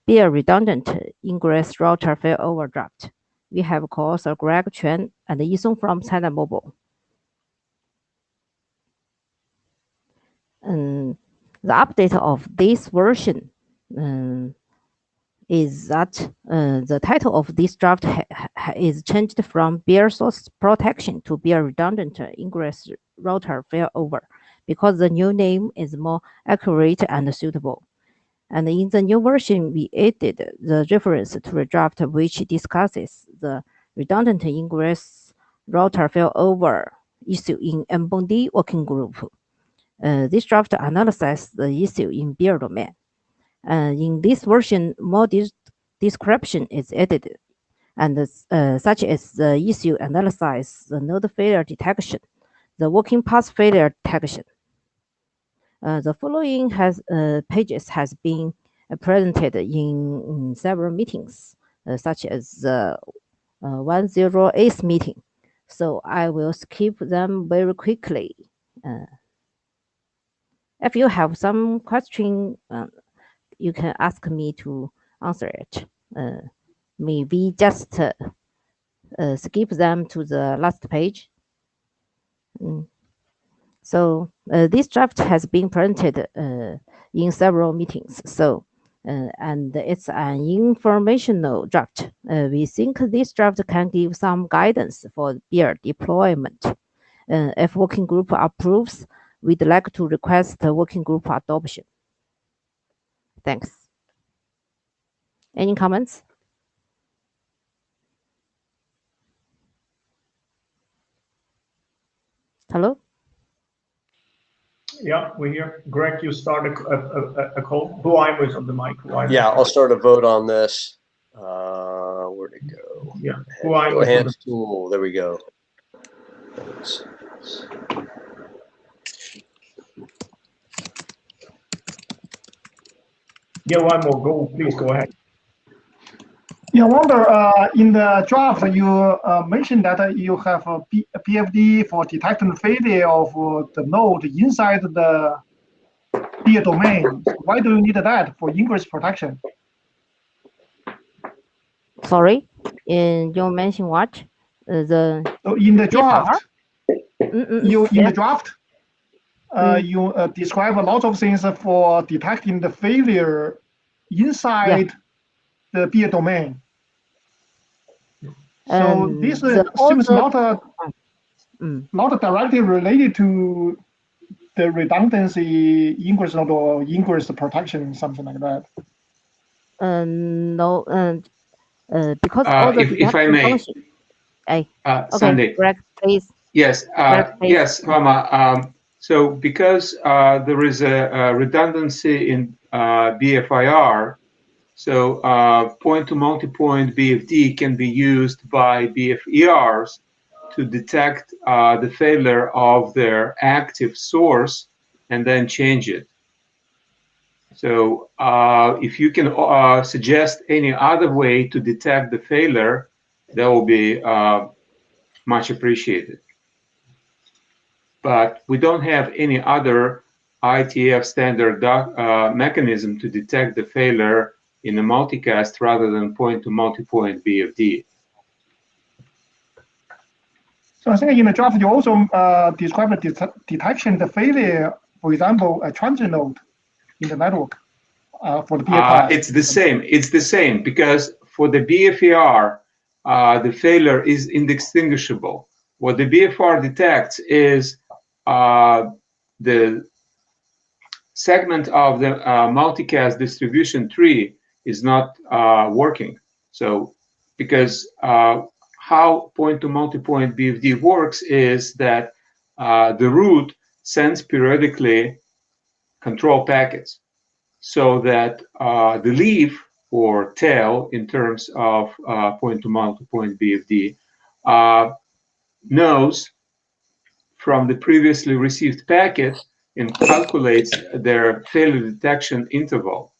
BIER redundant ingress router failover draft. We have co-author Greg Chen and Yisong from China Mobile. The update of this version is that the title of this draft is changed from BIER source protection to BIER redundant ingress router failover because the new name is more accurate and suitable. And in the new version, we added the reference to the draft which discusses the redundant ingress router failover issue in MBOND working group. This draft analyzes the issue in BIER domain. In this version, more description is added, and such as the issue analysis, the node failure detection, the working path failure detection. The following pages has been presented in several meetings, such as the 108th meeting. So I will skip them very quickly. If you have some question, you can ask me to answer it. Maybe just skip them to the last page. So this draft has been printed in several meetings. So and it's an informational draft. We think this draft can give some guidance for BIER deployment. If working group approves, we'd like to request working group adoption. Thanks. Any comments? Hello? Yeah, we're here. Greg, you start a call. Who is on the mic? Yeah, I'll start a vote on this. Where'd it go? Yeah. Go hands tool. There we go. Yeah, one more. Go, please go ahead. Yeah, I wonder, in the draft, you mentioned that you have a PFD for detecting failure of the node inside the BIER domain. Why do you need that for ingress protection? Sorry, you mentioned what? So in the draft, in the draft, you describe a lot of things for detecting the failure inside the BIER domain. So this seems not directly related to the redundancy ingress node or ingress protection, something like that. No, because all the if I may, function. Okay, Sandy. Greg, please. Yes, Greg, please. yes, Mama. So because there is a redundancy in BFIR, so point-to-multipoint BFD can be used by BFERs to detect the failure of their active source and then change it. So if you can suggest any other way to detect the failure, that will be much appreciated. But we don't have any other IETF standard mechanism to detect the failure in a multicast rather than point-to-multipoint BFD. So I think in the draft you also describe the detection, the failure, for example, a transient node in the network for the BIER class. It's the same. It's the same because for the BFER, the failure is indistinguishable. What the BFR detects is the segment of the multicast distribution tree is not working. So because how point-to-multipoint BFD works is that the root sends periodically control packets so that the leaf or tail in terms of point-to-multipoint BFD knows from the previously received packet and calculates their failure detection interval.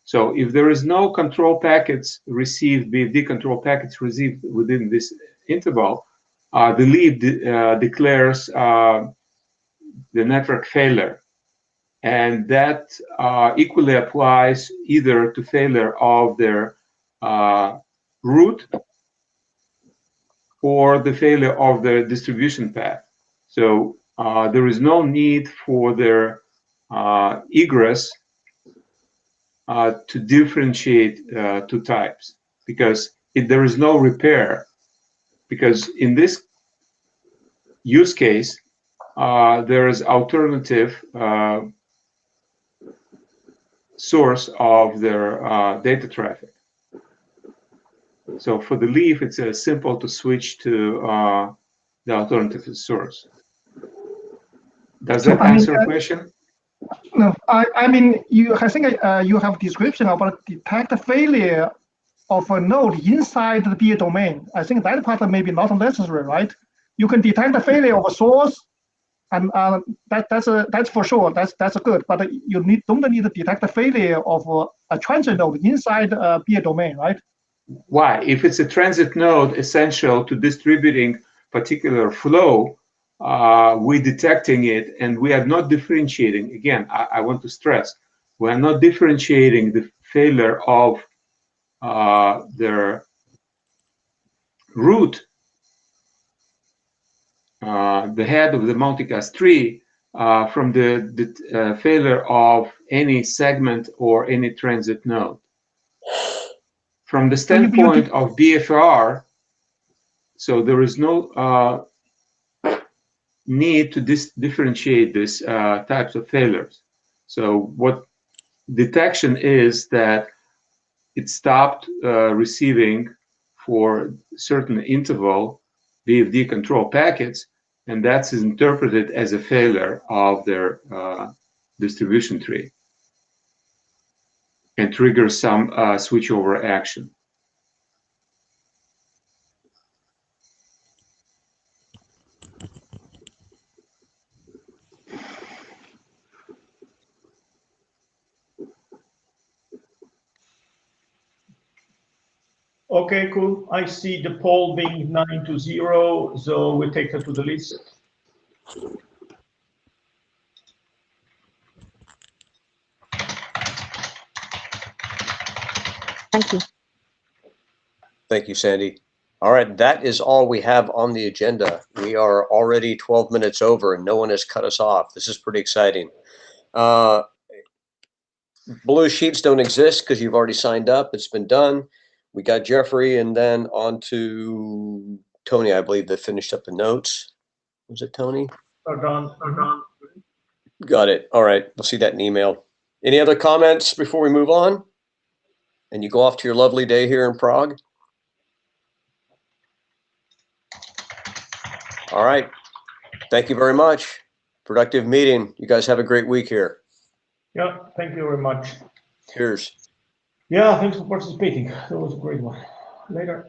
So if there is no control packets received, BFD control packets received within this interval, the leaf declares the network failure. And that equally applies either to failure of their root or the failure of the distribution path. So there is no need for their egress to differentiate two types, because there is no repair. Because in this use case, there is alternative source of their data traffic. So for the leaf, it's simple to switch to the alternative source. Does that answer the question? No, I mean, I think you have description about detect failure of a node inside the BIER domain. I think that part may be not necessary, right? You can detect the failure of a source, and that's for sure. That's good. But you don't need to detect the failure of a transit node inside BIER domain, right? Why? If it's a transit node essential to distributing particular flow, we're detecting it, and we are not differentiating. Again, I want to stress, we are not differentiating the failure of their root, the head of the multicast tree, from the failure of any segment or any transit node. From the standpoint of BFR, so there is no need to differentiate these types of failures. So what detection is that it stopped receiving for certain interval BFD control packets, and that's interpreted as a failure of their distribution tree and triggers some switchover action. Okay, cool. I see the poll being 9-0, so we take that to the list. Thank you. Thank you, Sandy. All right, that is all we have on the agenda. We are already 12 minutes over and no one has cut us off. This is pretty exciting. Blue sheets don't exist because you've already signed up. It's been done. We got Jeffrey and then on to Tony, I believe, that finished up the notes. Was it Tony? Done. Got it. All right. We'll see that in email. Any other comments before we move on? And you go off to your lovely day here in Prague? All right. Thank you very much. Productive meeting. You guys have a great week here. Yeah, thank you very much. Cheers. Yeah, thanks for participating. That was a great one. Later.